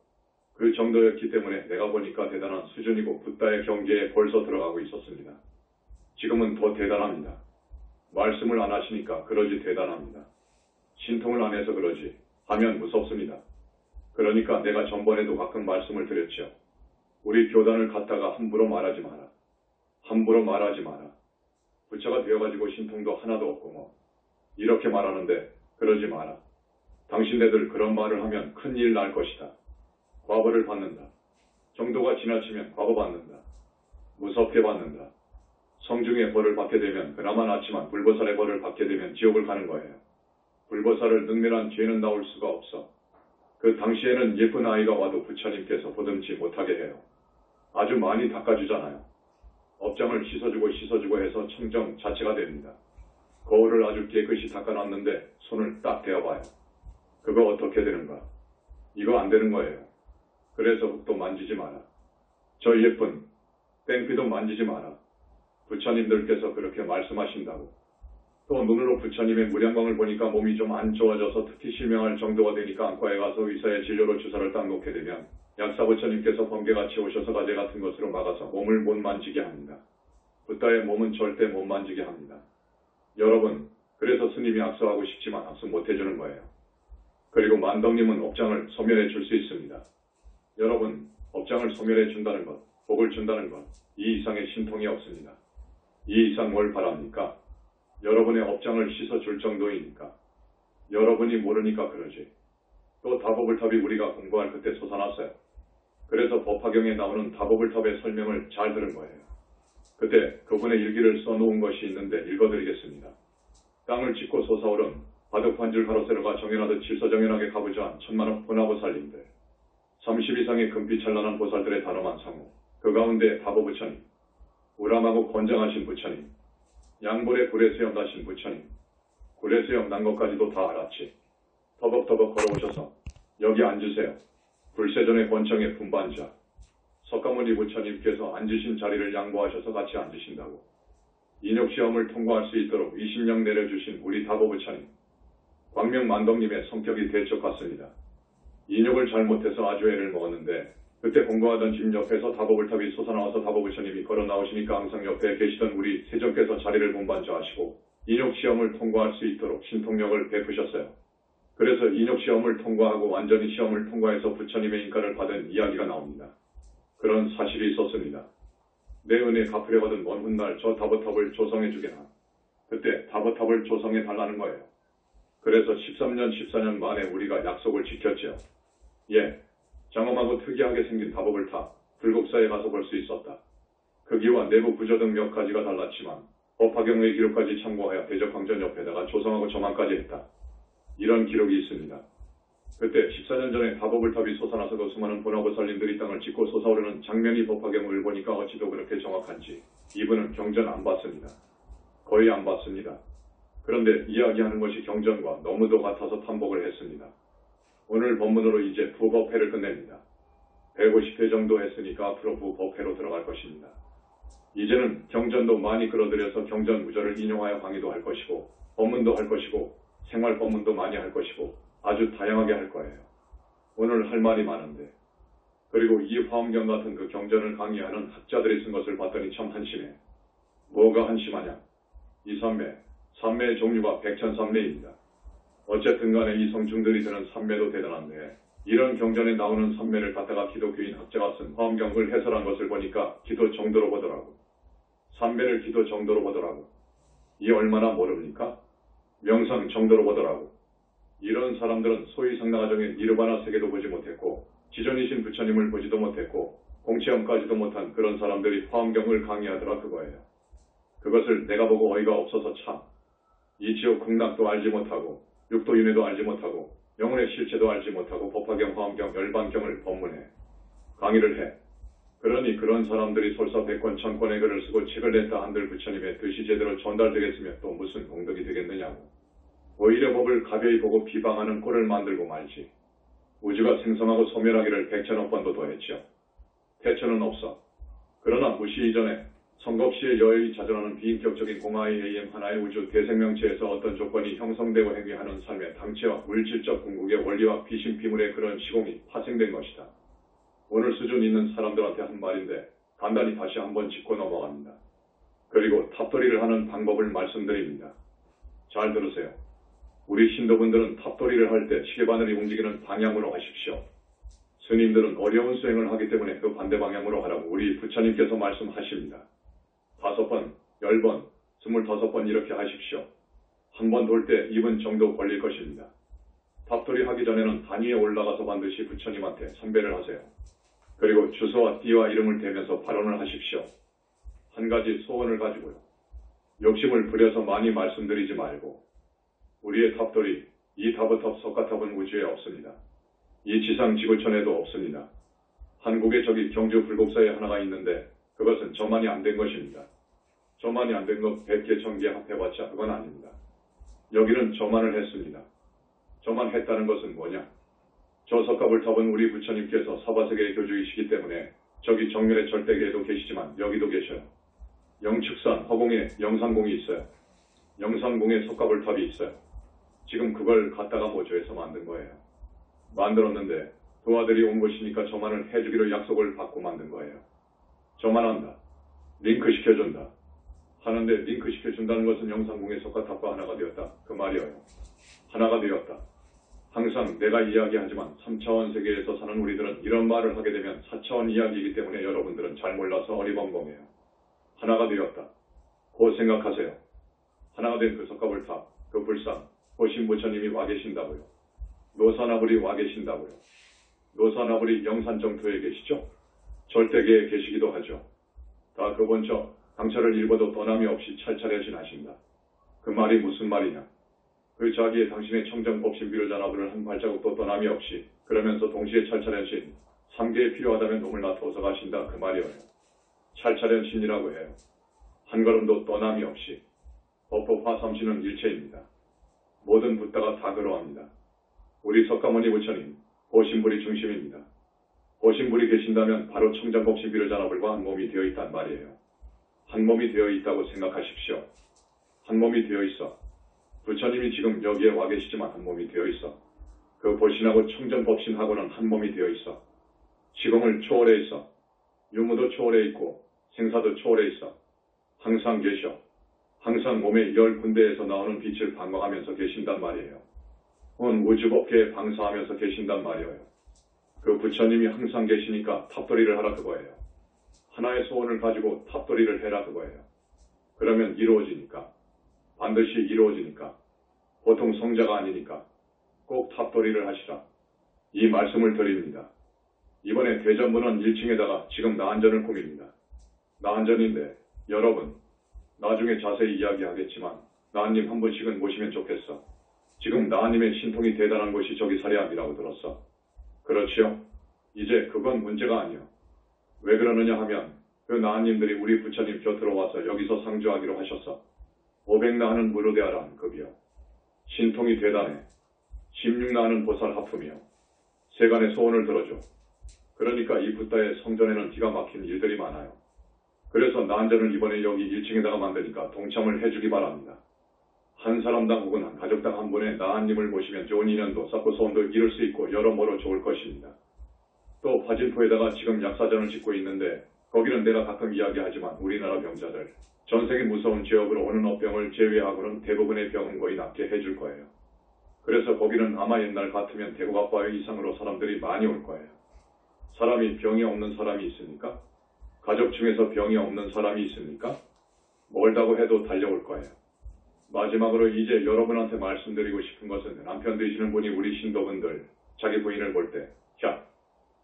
[SPEAKER 1] 그 정도였기 때문에 내가 보니까 대단한 수준이고 붓다의 경계에 벌써 들어가고 있었습니다. 지금은 더 대단합니다. 말씀을 안 하시니까 그러지 대단합니다. 신통을 안 해서 그러지 하면 무섭습니다. 그러니까 내가 전번에도 가끔 말씀을 드렸죠. 우리 교단을 갖다가 함부로 말하지 마라. 함부로 말하지 마라. 부처가 되어가지고 신통도 하나도 없고 뭐 이렇게 말하는데 그러지 마라. 당신네들 그런 말을 하면 큰일 날 것이다. 과거를 받는다. 정도가 지나치면 과거 받는다. 무섭게 받는다. 성중의 벌을 받게 되면 그나마 낫지만 불보살의 벌을 받게 되면 지옥을 가는 거예요. 불보살을 능멸한 죄는 나올 수가 없어. 그 당시에는 예쁜 아이가 와도 부처님께서 보듬지 못하게 해요. 아주 많이 닦아주잖아요. 업장을 씻어주고 해서 청정 자체가 됩니다. 거울을 아주 깨끗이 닦아놨는데 손을 딱 대어봐요. 그거 어떻게 되는가? 이거 안 되는 거예요. 그래서 흙도 만지지 마라. 저 예쁜 땡피도 만지지 마라. 부처님들께서 그렇게 말씀하신다고. 또 눈으로 부처님의 무량광을 보니까 몸이 좀 안 좋아져서 특히 실명할 정도가 되니까 안과에 가서 의사의 진료로 주사를 딱 놓게 되면 약사 부처님께서 번개같이 오셔서 가재 같은 것으로 막아서 몸을 못 만지게 합니다. 붓다의 몸은 절대 못 만지게 합니다. 여러분, 그래서 스님이 악수하고 싶지만 악수 못 해주는 거예요. 그리고 만덕님은 업장을 소멸해 줄 수 있습니다. 여러분, 업장을 소멸해 준다는 것, 복을 준다는 것, 이 이상의 신통이 없습니다. 이 이상 뭘 바랍니까? 여러분의 업장을 씻어줄 정도이니까. 여러분이 모르니까 그러지. 또 다보불탑이 우리가 공부할 그때 솟아났어요. 그래서 법화경에 나오는 다보불탑의 설명을 잘 들은 거예요. 그때 그분의 일기를 써놓은 것이 있는데 읽어드리겠습니다. 땅을 짚고 솟아오른 바둑판줄 가로세로가 정연하듯 질서정연하게 가부좌한 천만억 보나보살님들. 30 이상의 금빛 찬란한 보살들의 단엄한 상호. 그 가운데 다보부처님. 우람하고 건장하신 부처님. 양볼에 굴에 수염 나신 부처님. 굴에 수염 난 것까지도 다 알았지. 터벅터벅 걸어오셔서 여기 앉으세요. 불세전의 권청의 분반자. 석가모니 부처님께서 앉으신 자리를 양보하셔서 같이 앉으신다고. 인욕시험을 통과할 수 있도록 20령 내려주신 우리 다보부처님. 광명만덕님의 성격이 대척 같습니다. 인욕을 잘못해서 아주 애를 먹었는데 그때 공부하던 집 옆에서 다보불탑이 솟아나와서 다보부처님이 걸어 나오시니까 항상 옆에 계시던 우리 세존께서 자리를 분반자하시고 인욕시험을 통과할 수 있도록 신통력을 베푸셨어요. 그래서 인욕시험을 통과하고 완전히 시험을 통과해서 부처님의 인가를 받은 이야기가 나옵니다. 그런 사실이 있었습니다. 내 은혜 갚으려 받은 먼 훗날 저 다보탑을 조성해주게나. 그때 다보탑을 조성해달라는 거예요. 그래서 13년, 14년 만에 우리가 약속을 지켰죠. 예, 장엄하고 특이하게 생긴 다보불탑, 불국사에 가서 볼 수 있었다. 크기와 내부 구조 등 몇 가지가 달랐지만 법화경의 기록까지 참고하여 대적황전 옆에다가 조성하고 조망까지 했다. 이런 기록이 있습니다. 그때 14년 전에 다보불탑이 솟아나서 그 수많은 보나보살님들이 땅을 짚고 솟아오르는 장면이 법화경을 보니까 어찌도 그렇게 정확한지 이분은 경전 안 봤습니다. 거의 안 봤습니다. 그런데 이야기하는 것이 경전과 너무도 같아서 탐복을 했습니다. 오늘 법문으로 이제 부법회를 끝냅니다. 150회 정도 했으니까 앞으로 부법회로 들어갈 것입니다. 이제는 경전도 많이 끌어들여서 경전 구절을 인용하여 강의도 할 것이고 법문도 할 것이고 생활 법문도 많이 할 것이고 아주 다양하게 할 거예요. 오늘 할 말이 많은데 그리고 이 화엄경 같은 그 경전을 강의하는 학자들이 쓴 것을 봤더니 참 한심해. 뭐가 한심하냐? 이 삼매의 종류가 백천삼매입니다. 어쨌든 간에 이 성중들이 드는 삼매도 대단한데 이런 경전에 나오는 삼매를 갖다가 기독교인 학자가 쓴 화엄경을 해설한 것을 보니까 기도 정도로 보더라고. 삼매를 기도 정도로 보더라고. 이 얼마나 모릅니까? 명상 정도로 보더라고. 이런 사람들은 소위 상당하정의 니르바나 세계도 보지 못했고 지존이신 부처님을 보지도 못했고 공체험까지도 못한 그런 사람들이 화엄경을 강의하더라 그거예요. 그것을 내가 보고 어이가 없어서 참 이 지옥 극락도 알지 못하고 육도윤회도 알지 못하고 영혼의 실체도 알지 못하고 법화경, 화엄경, 열반경을 법문해 강의를 해. 그러니 그런 사람들이 설사 100권, 1000권의 글을 쓰고 책을 냈다 한들 부처님의 뜻이 제대로 전달되겠으며 또 무슨 공덕이 되겠느냐고. 오히려 법을 가벼이 보고 비방하는 꼴을 만들고 말지. 우주가 생성하고 소멸하기를 100천억 번도 더했지요. 태천은 없어. 그러나 무시 이전에 성겁시에 여의 자존하는 비인격적인 공하의 AM 하나의 우주 대생명체에서 어떤 조건이 형성되고 행위하는 삶의 당체와 물질적 궁극의 원리와 비심비물의 그런 시공이 파생된 것이다. 오늘 수준 있는 사람들한테 한 말인데 간단히 다시 한번 짚고 넘어갑니다. 그리고 탑돌이를 하는 방법을 말씀드립니다. 잘 들으세요. 우리 신도분들은 탑돌이를 할 때 시계바늘이 움직이는 방향으로 하십시오. 스님들은 어려운 수행을 하기 때문에 그 반대 방향으로 하라고 우리 부처님께서 말씀하십니다. 5번, 10번, 25번 이렇게 하십시오. 한 번 돌 때 2분 정도 걸릴 것입니다. 탑돌이 하기 전에는 단위에 올라가서 반드시 부처님한테 선배를 하세요. 그리고 주소와 띠와 이름을 대면서 발언을 하십시오. 한 가지 소원을 가지고요. 욕심을 부려서 많이 말씀드리지 말고 우리의 탑돌이 이 다부탑 석가탑은 우주에 없습니다. 이 지상 지구촌에도 없습니다. 한국에 저기 경주 불국사에 하나가 있는데 그것은 저만이 안 된 것입니다. 저만이 안 된 것 100개 1000개 합해봤자 그건 아닙니다. 여기는 저만을 했습니다. 저만 했다는 것은 뭐냐? 저 석가불탑은 우리 부처님께서 사바세계의 교주이시기 때문에 저기 정면의 절대계에도 계시지만 여기도 계셔요. 영축산 허공에 영산공이 있어요. 영산공에 석가불탑이 있어요. 지금 그걸 갖다가 모조해서 만든 거예요. 만들었는데 두 아들이 온 것이니까 저만을 해주기로 약속을 받고 만든 거예요. 저만 한다. 링크 시켜준다. 하는데 링크 시켜준다는 것은 영산공의 석가탑과 하나가 되었다. 그 말이에요. 하나가 되었다. 항상 내가 이야기하지만 3차원 세계에서 사는 우리들은 이런 말을 하게 되면 4차원 이야기이기 때문에 여러분들은 잘 몰라서 어리벙벙해요. 하나가 되었다. 곧 생각하세요. 하나가 된 그 석가불탑, 그 불상, 보신 부처님이 와 계신다고요. 노사나불이 와 계신다고요. 노사나불이 영산정토에 계시죠? 절대계에 계시기도 하죠. 다 그 본처 강철을 일궈도 떠남이 없이 찰찰에 지나신다. 그 말이 무슨 말이냐? 그 자기의 당신의 청정법신 비로자나불을 한 발자국도 떠남이 없이 그러면서 동시에 찰찰현신 3개에 필요하다면 놈을 놔두어서 가신다. 그 말이에요. 찰찰현신이라고 해요. 한 걸음도 떠남이 없이. 법법화삼신은 일체입니다. 모든 붓다가 다 그러합니다. 우리 석가모니 부처님, 보신불이 중심입니다. 보신불이 계신다면 바로 청정법신 비로자나불과 한 몸이 되어 있단 말이에요. 한 몸이 되어 있다고 생각하십시오. 한 몸이 되어 있어. 부처님이 지금 여기에 와 계시지만 한 몸이 되어 있어. 그 보신하고 청정법신하고는 한 몸이 되어 있어. 시공을 초월해 있어. 유무도 초월해 있고 생사도 초월해 있어. 항상 계셔. 항상 몸의 10군데에서 나오는 빛을 방광하면서 계신단 말이에요. 온 우주법계에 방사하면서 계신단 말이에요. 그 부처님이 항상 계시니까 탑돌이를 하라 그거예요. 하나의 소원을 가지고 탑돌이를 해라 그거예요. 그러면 이루어지니까. 반드시 이루어지니까. 보통 성자가 아니니까. 꼭 탑돌이를 하시라. 이 말씀을 드립니다. 이번에 대전문원 1층에다가 지금 나한전을 꾸밉니다. 나한전인데 여러분 나중에 자세히 이야기하겠지만 나한님 한 분씩은 모시면 좋겠어. 지금 나한님의 신통이 대단한 곳이 저기 사례암이라고 들었어. 그렇지요? 이제 그건 문제가 아니요. 왜 그러느냐 하면 그 나한님들이 우리 부처님 곁으로 와서 여기서 상주하기로 하셨어. 500나하는 무료대하라는 급이요. 신통이 대단해. 16나하는 보살 하품이요. 세간의 소원을 들어줘. 그러니까 이 붓다의 성전에는 기가 막힌 일들이 많아요. 그래서 나한전을 이번에 여기 1층에다가 만드니까 동참을 해주기 바랍니다. 한 사람당 혹은 한 가족당 한 분의 나한님을 모시면 좋은 인연도 쌓고 소원도 이룰 수 있고 여러모로 좋을 것입니다. 또 화진포에다가 지금 약사전을 짓고 있는데 거기는 내가 가끔 이야기하지만 우리나라 병자들 전생에 무서운 죄업으로 오는 업병을 제외하고는 대부분의 병은 거의 낫게 해줄 거예요. 그래서 거기는 아마 옛날 같으면 대구갑바위 이상으로 사람들이 많이 올 거예요. 사람이 병이 없는 사람이 있습니까? 가족 중에서 병이 없는 사람이 있습니까? 멀다고 해도 달려올 거예요. 마지막으로 이제 여러분한테 말씀드리고 싶은 것은 남편 되시는 분이 우리 신도분들 자기 부인을 볼 때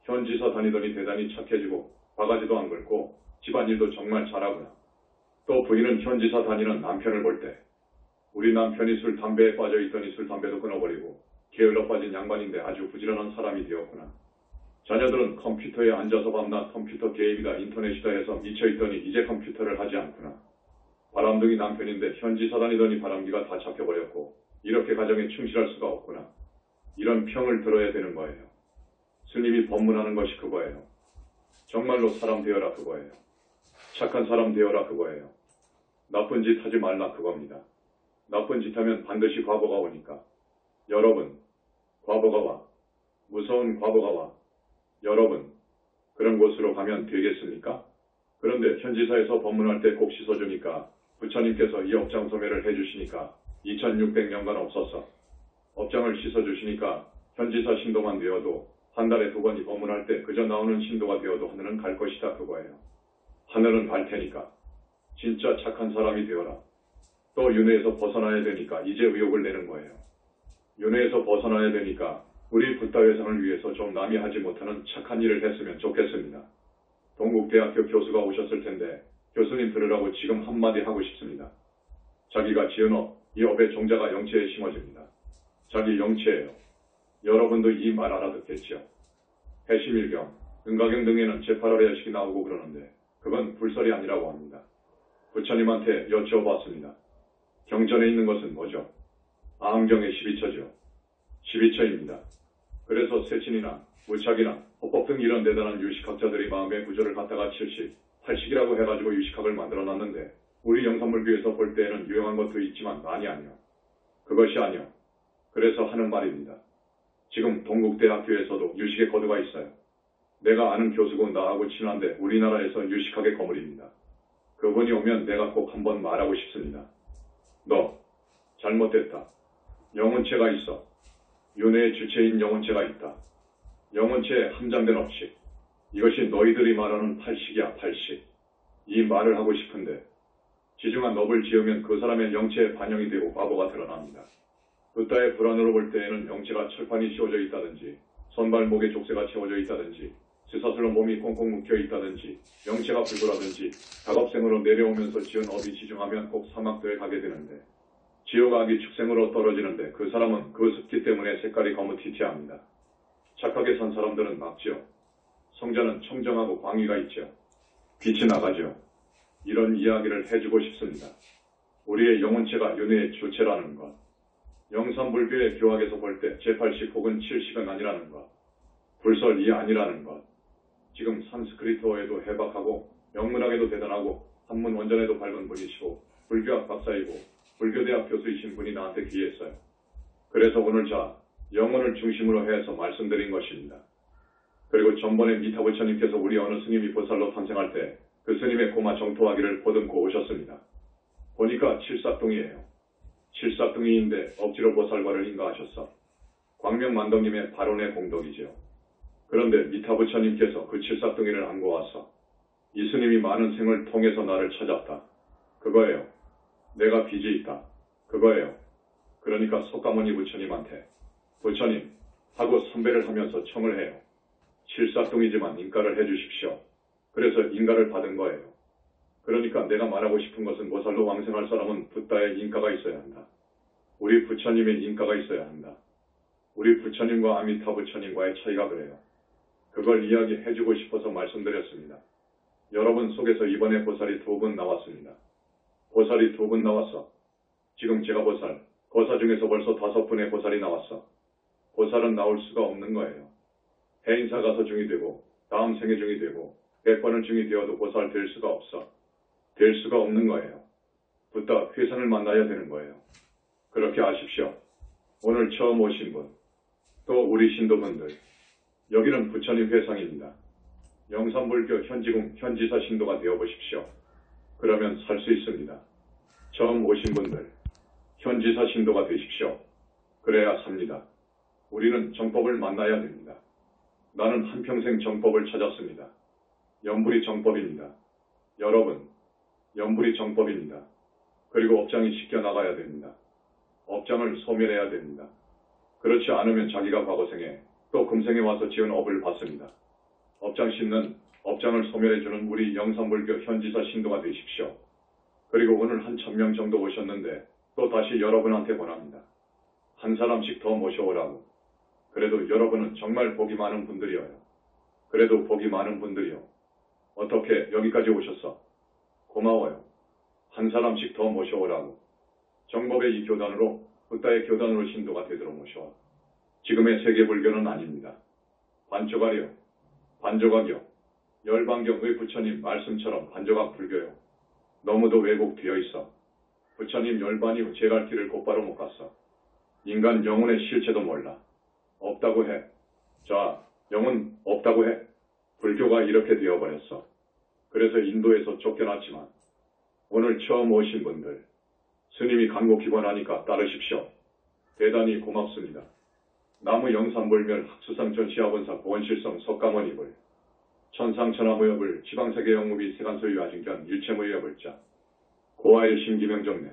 [SPEAKER 1] 현지사 다니더니 대단히 착해지고 바가지도 안 긁고 집안일도 정말 잘하구나. 또 부인은 현지사 다니는 남편을 볼 때 우리 남편이 술, 담배에 빠져 있더니 술, 담배도 끊어버리고 게을러 빠진 양반인데 아주 부지런한 사람이 되었구나. 자녀들은 컴퓨터에 앉아서 밤낮 컴퓨터 게임이다 인터넷이다 해서 미쳐있더니 이제 컴퓨터를 하지 않구나. 바람둥이 남편인데 현지사 다니더니 바람기가 다 잡혀버렸고 이렇게 가정에 충실할 수가 없구나. 이런 평을 들어야 되는 거예요. 스님이 법문하는 것이 그거예요. 정말로 사람 되어라 그거예요. 착한 사람 되어라 그거예요. 나쁜 짓 하지 말라 그겁니다. 나쁜 짓 하면 반드시 과보가 오니까. 여러분, 과보가 와. 무서운 과보가 와. 여러분, 그런 곳으로 가면 되겠습니까? 그런데 현지사에서 법문할 때 꼭 씻어주니까 부처님께서 이 업장 소멸을 해주시니까 2600년간 없었어. 업장을 씻어주시니까 현지사 신도만 되어도 한 달에 2번이 법문할 때 그저 나오는 신도가 되어도 하늘은 갈 것이다 그거예요. 하늘은 갈 테니까 진짜 착한 사람이 되어라. 또 윤회에서 벗어나야 되니까 이제 의욕을 내는 거예요. 윤회에서 벗어나야 되니까 우리 붓다 회상을 위해서 좀 남이 하지 못하는 착한 일을 했으면 좋겠습니다. 동국대학교 교수가 오셨을 텐데 교수님 들으라고 지금 한마디 하고 싶습니다. 자기가 지은 업, 이 업의 종자가 영체에 심어집니다. 자기 영체예요. 여러분도 이 말 알아듣겠지요. 해심일경, 은가경 등에는 제8월의 식이 나오고 그러는데 그건 불설이 아니라고 합니다. 부처님한테 여쭤봤습니다. 경전에 있는 것은 뭐죠? 아함경의 12처죠. 12처입니다. 그래서 세친이나 무착이나 헌법 등 이런 대단한 유식학자들이 마음의 구조를 갖다가 70, 80이라고 해가지고 유식학을 만들어놨는데 우리 영산물교에서 볼 때에는 유용한 것도 있지만 많이 아니요. 그것이 아니요. 그래서 하는 말입니다. 지금 동국대학교에서도 유식의 거두가 있어요. 내가 아는 교수고 나하고 친한데 우리나라에서 유식학의 거물입니다. 그분이 오면 내가 꼭 한번 말하고 싶습니다. 너 잘못됐다. 영혼체가 있어. 윤회의 주체인 영혼체가 있다. 영혼체의 함장된 업식. 이것이 너희들이 말하는 팔식이야, 팔식. 이 말을 하고 싶은데 지중한 업을 지으면 그 사람의 영체에 반영이 되고 과보가 드러납니다. 붓다의 불안으로 볼 때에는 영체가 철판이 씌워져 있다든지 손발목에 족쇄가 채워져 있다든지 쇠사슬로 몸이 꽁꽁 묶여 있다든지 영체가 불구라든지 작업생으로 내려오면서 지은 업이 지중하면 꼭 사막도에 가게 되는데 지옥악이 축생으로 떨어지는데 그 사람은 그 습기 때문에 색깔이 거무튀튀합니다. 착하게 산 사람들은 막지요. 성자는 청정하고 광의가 있죠. 빛이 나가죠. 이런 이야기를 해주고 싶습니다. 우리의 영혼체가 윤회의 주체라는 것. 영산불교의 교학에서 볼 때 제80 혹은 70은 아니라는 것. 불설이 아니라는 것. 지금 산스크리트어에도 해박하고 영문학에도 대단하고 한문 원전에도 밝은 분이시고 불교학 박사이고 불교대학 교수이신 분이 나한테 귀했어요. 그래서 오늘 영혼을 중심으로 해서 말씀드린 것입니다. 그리고 전번에 미타 부처님께서 우리 어느 스님이 보살로 탄생할 때 그 스님의 고마 정토하기를 보듬고 오셨습니다. 보니까 칠삭둥이에요. 칠삭둥이인데 억지로 보살과를 인가하셨어. 광명만덕님의 발언의 공덕이지요. 그런데 미타 부처님께서 그 칠삭둥이를 안고 와서 이 스님이 많은 생을 통해서 나를 찾았다. 그거예요. 내가 빚이 있다. 그거예요. 그러니까 석가모니 부처님한테 부처님 하고 선배를 하면서 청을 해요. 칠삭둥이지만 인가를 해주십시오. 그래서 인가를 받은 거예요. 그러니까 내가 말하고 싶은 것은 보살로 왕생할 사람은 붓다에 인가가 있어야 한다. 우리 부처님의 인가가 있어야 한다. 우리 부처님과 아미타 부처님과의 차이가 그래요. 그걸 이야기해주고 싶어서 말씀드렸습니다. 여러분 속에서 이번에 보살이 2분 나왔습니다. 보살이 2분 나왔어. 지금 제가 보살, 거사 중에서 벌써 5분의 보살이 나왔어. 보살은 나올 수가 없는 거예요. 해인사 가서 중이 되고 다음 생애 중이 되고 100번을 중이 되어도 보살 될 수가 없어. 될 수가 없는 거예요. 붓다 회상을 만나야 되는 거예요. 그렇게 아십시오. 오늘 처음 오신 분, 또 우리 신도분들, 여기는 부처님 회상입니다. 영산불교 현지궁 현지사 신도가 되어보십시오. 그러면 살 수 있습니다. 처음 오신 분들, 현지사 신도가 되십시오. 그래야 삽니다. 우리는 정법을 만나야 됩니다. 나는 한평생 정법을 찾았습니다. 염불이 정법입니다. 여러분, 염불이 정법입니다. 그리고 업장이 씻겨나가야 됩니다. 업장을 소멸해야 됩니다. 그렇지 않으면 자기가 과거생에 또 금생에 와서 지은 업을 받습니다. 업장 씻는, 업장을 소멸해주는 우리 영산불교 현지사 신도가 되십시오. 그리고 오늘 한 1000명 정도 오셨는데 또 다시 여러분한테 권합니다. 한 사람씩 더 모셔오라고. 그래도 여러분은 정말 복이 많은 분들이어요. 그래도 복이 많은 분들이요. 어떻게 여기까지 오셨어? 고마워요. 한 사람씩 더 모셔오라고. 정법의 이 교단으로 붓다의 교단으로 신도가 되도록 모셔와. 지금의 세계 불교는 아닙니다. 반조각이요. 반조각이요. 열반경의 부처님 말씀처럼 반조각 불교요. 너무도 왜곡되어 있어. 부처님 열반 이후 제갈 길을 곧바로 못 갔어. 인간 영혼의 실체도 몰라. 없다고 해. 자, 영혼 없다고 해. 불교가 이렇게 되어버렸어. 그래서 인도에서 쫓겨났지만 오늘 처음 오신 분들 스님이 간곡히 권하니까 따르십시오. 대단히 고맙습니다. 나무 영산불멸 학수상 전시학원사 보원실성 석가모니불 천상천하무협을 지방세계 영무비 세간소유 아진견 일체무협을자 고아의 신기명정내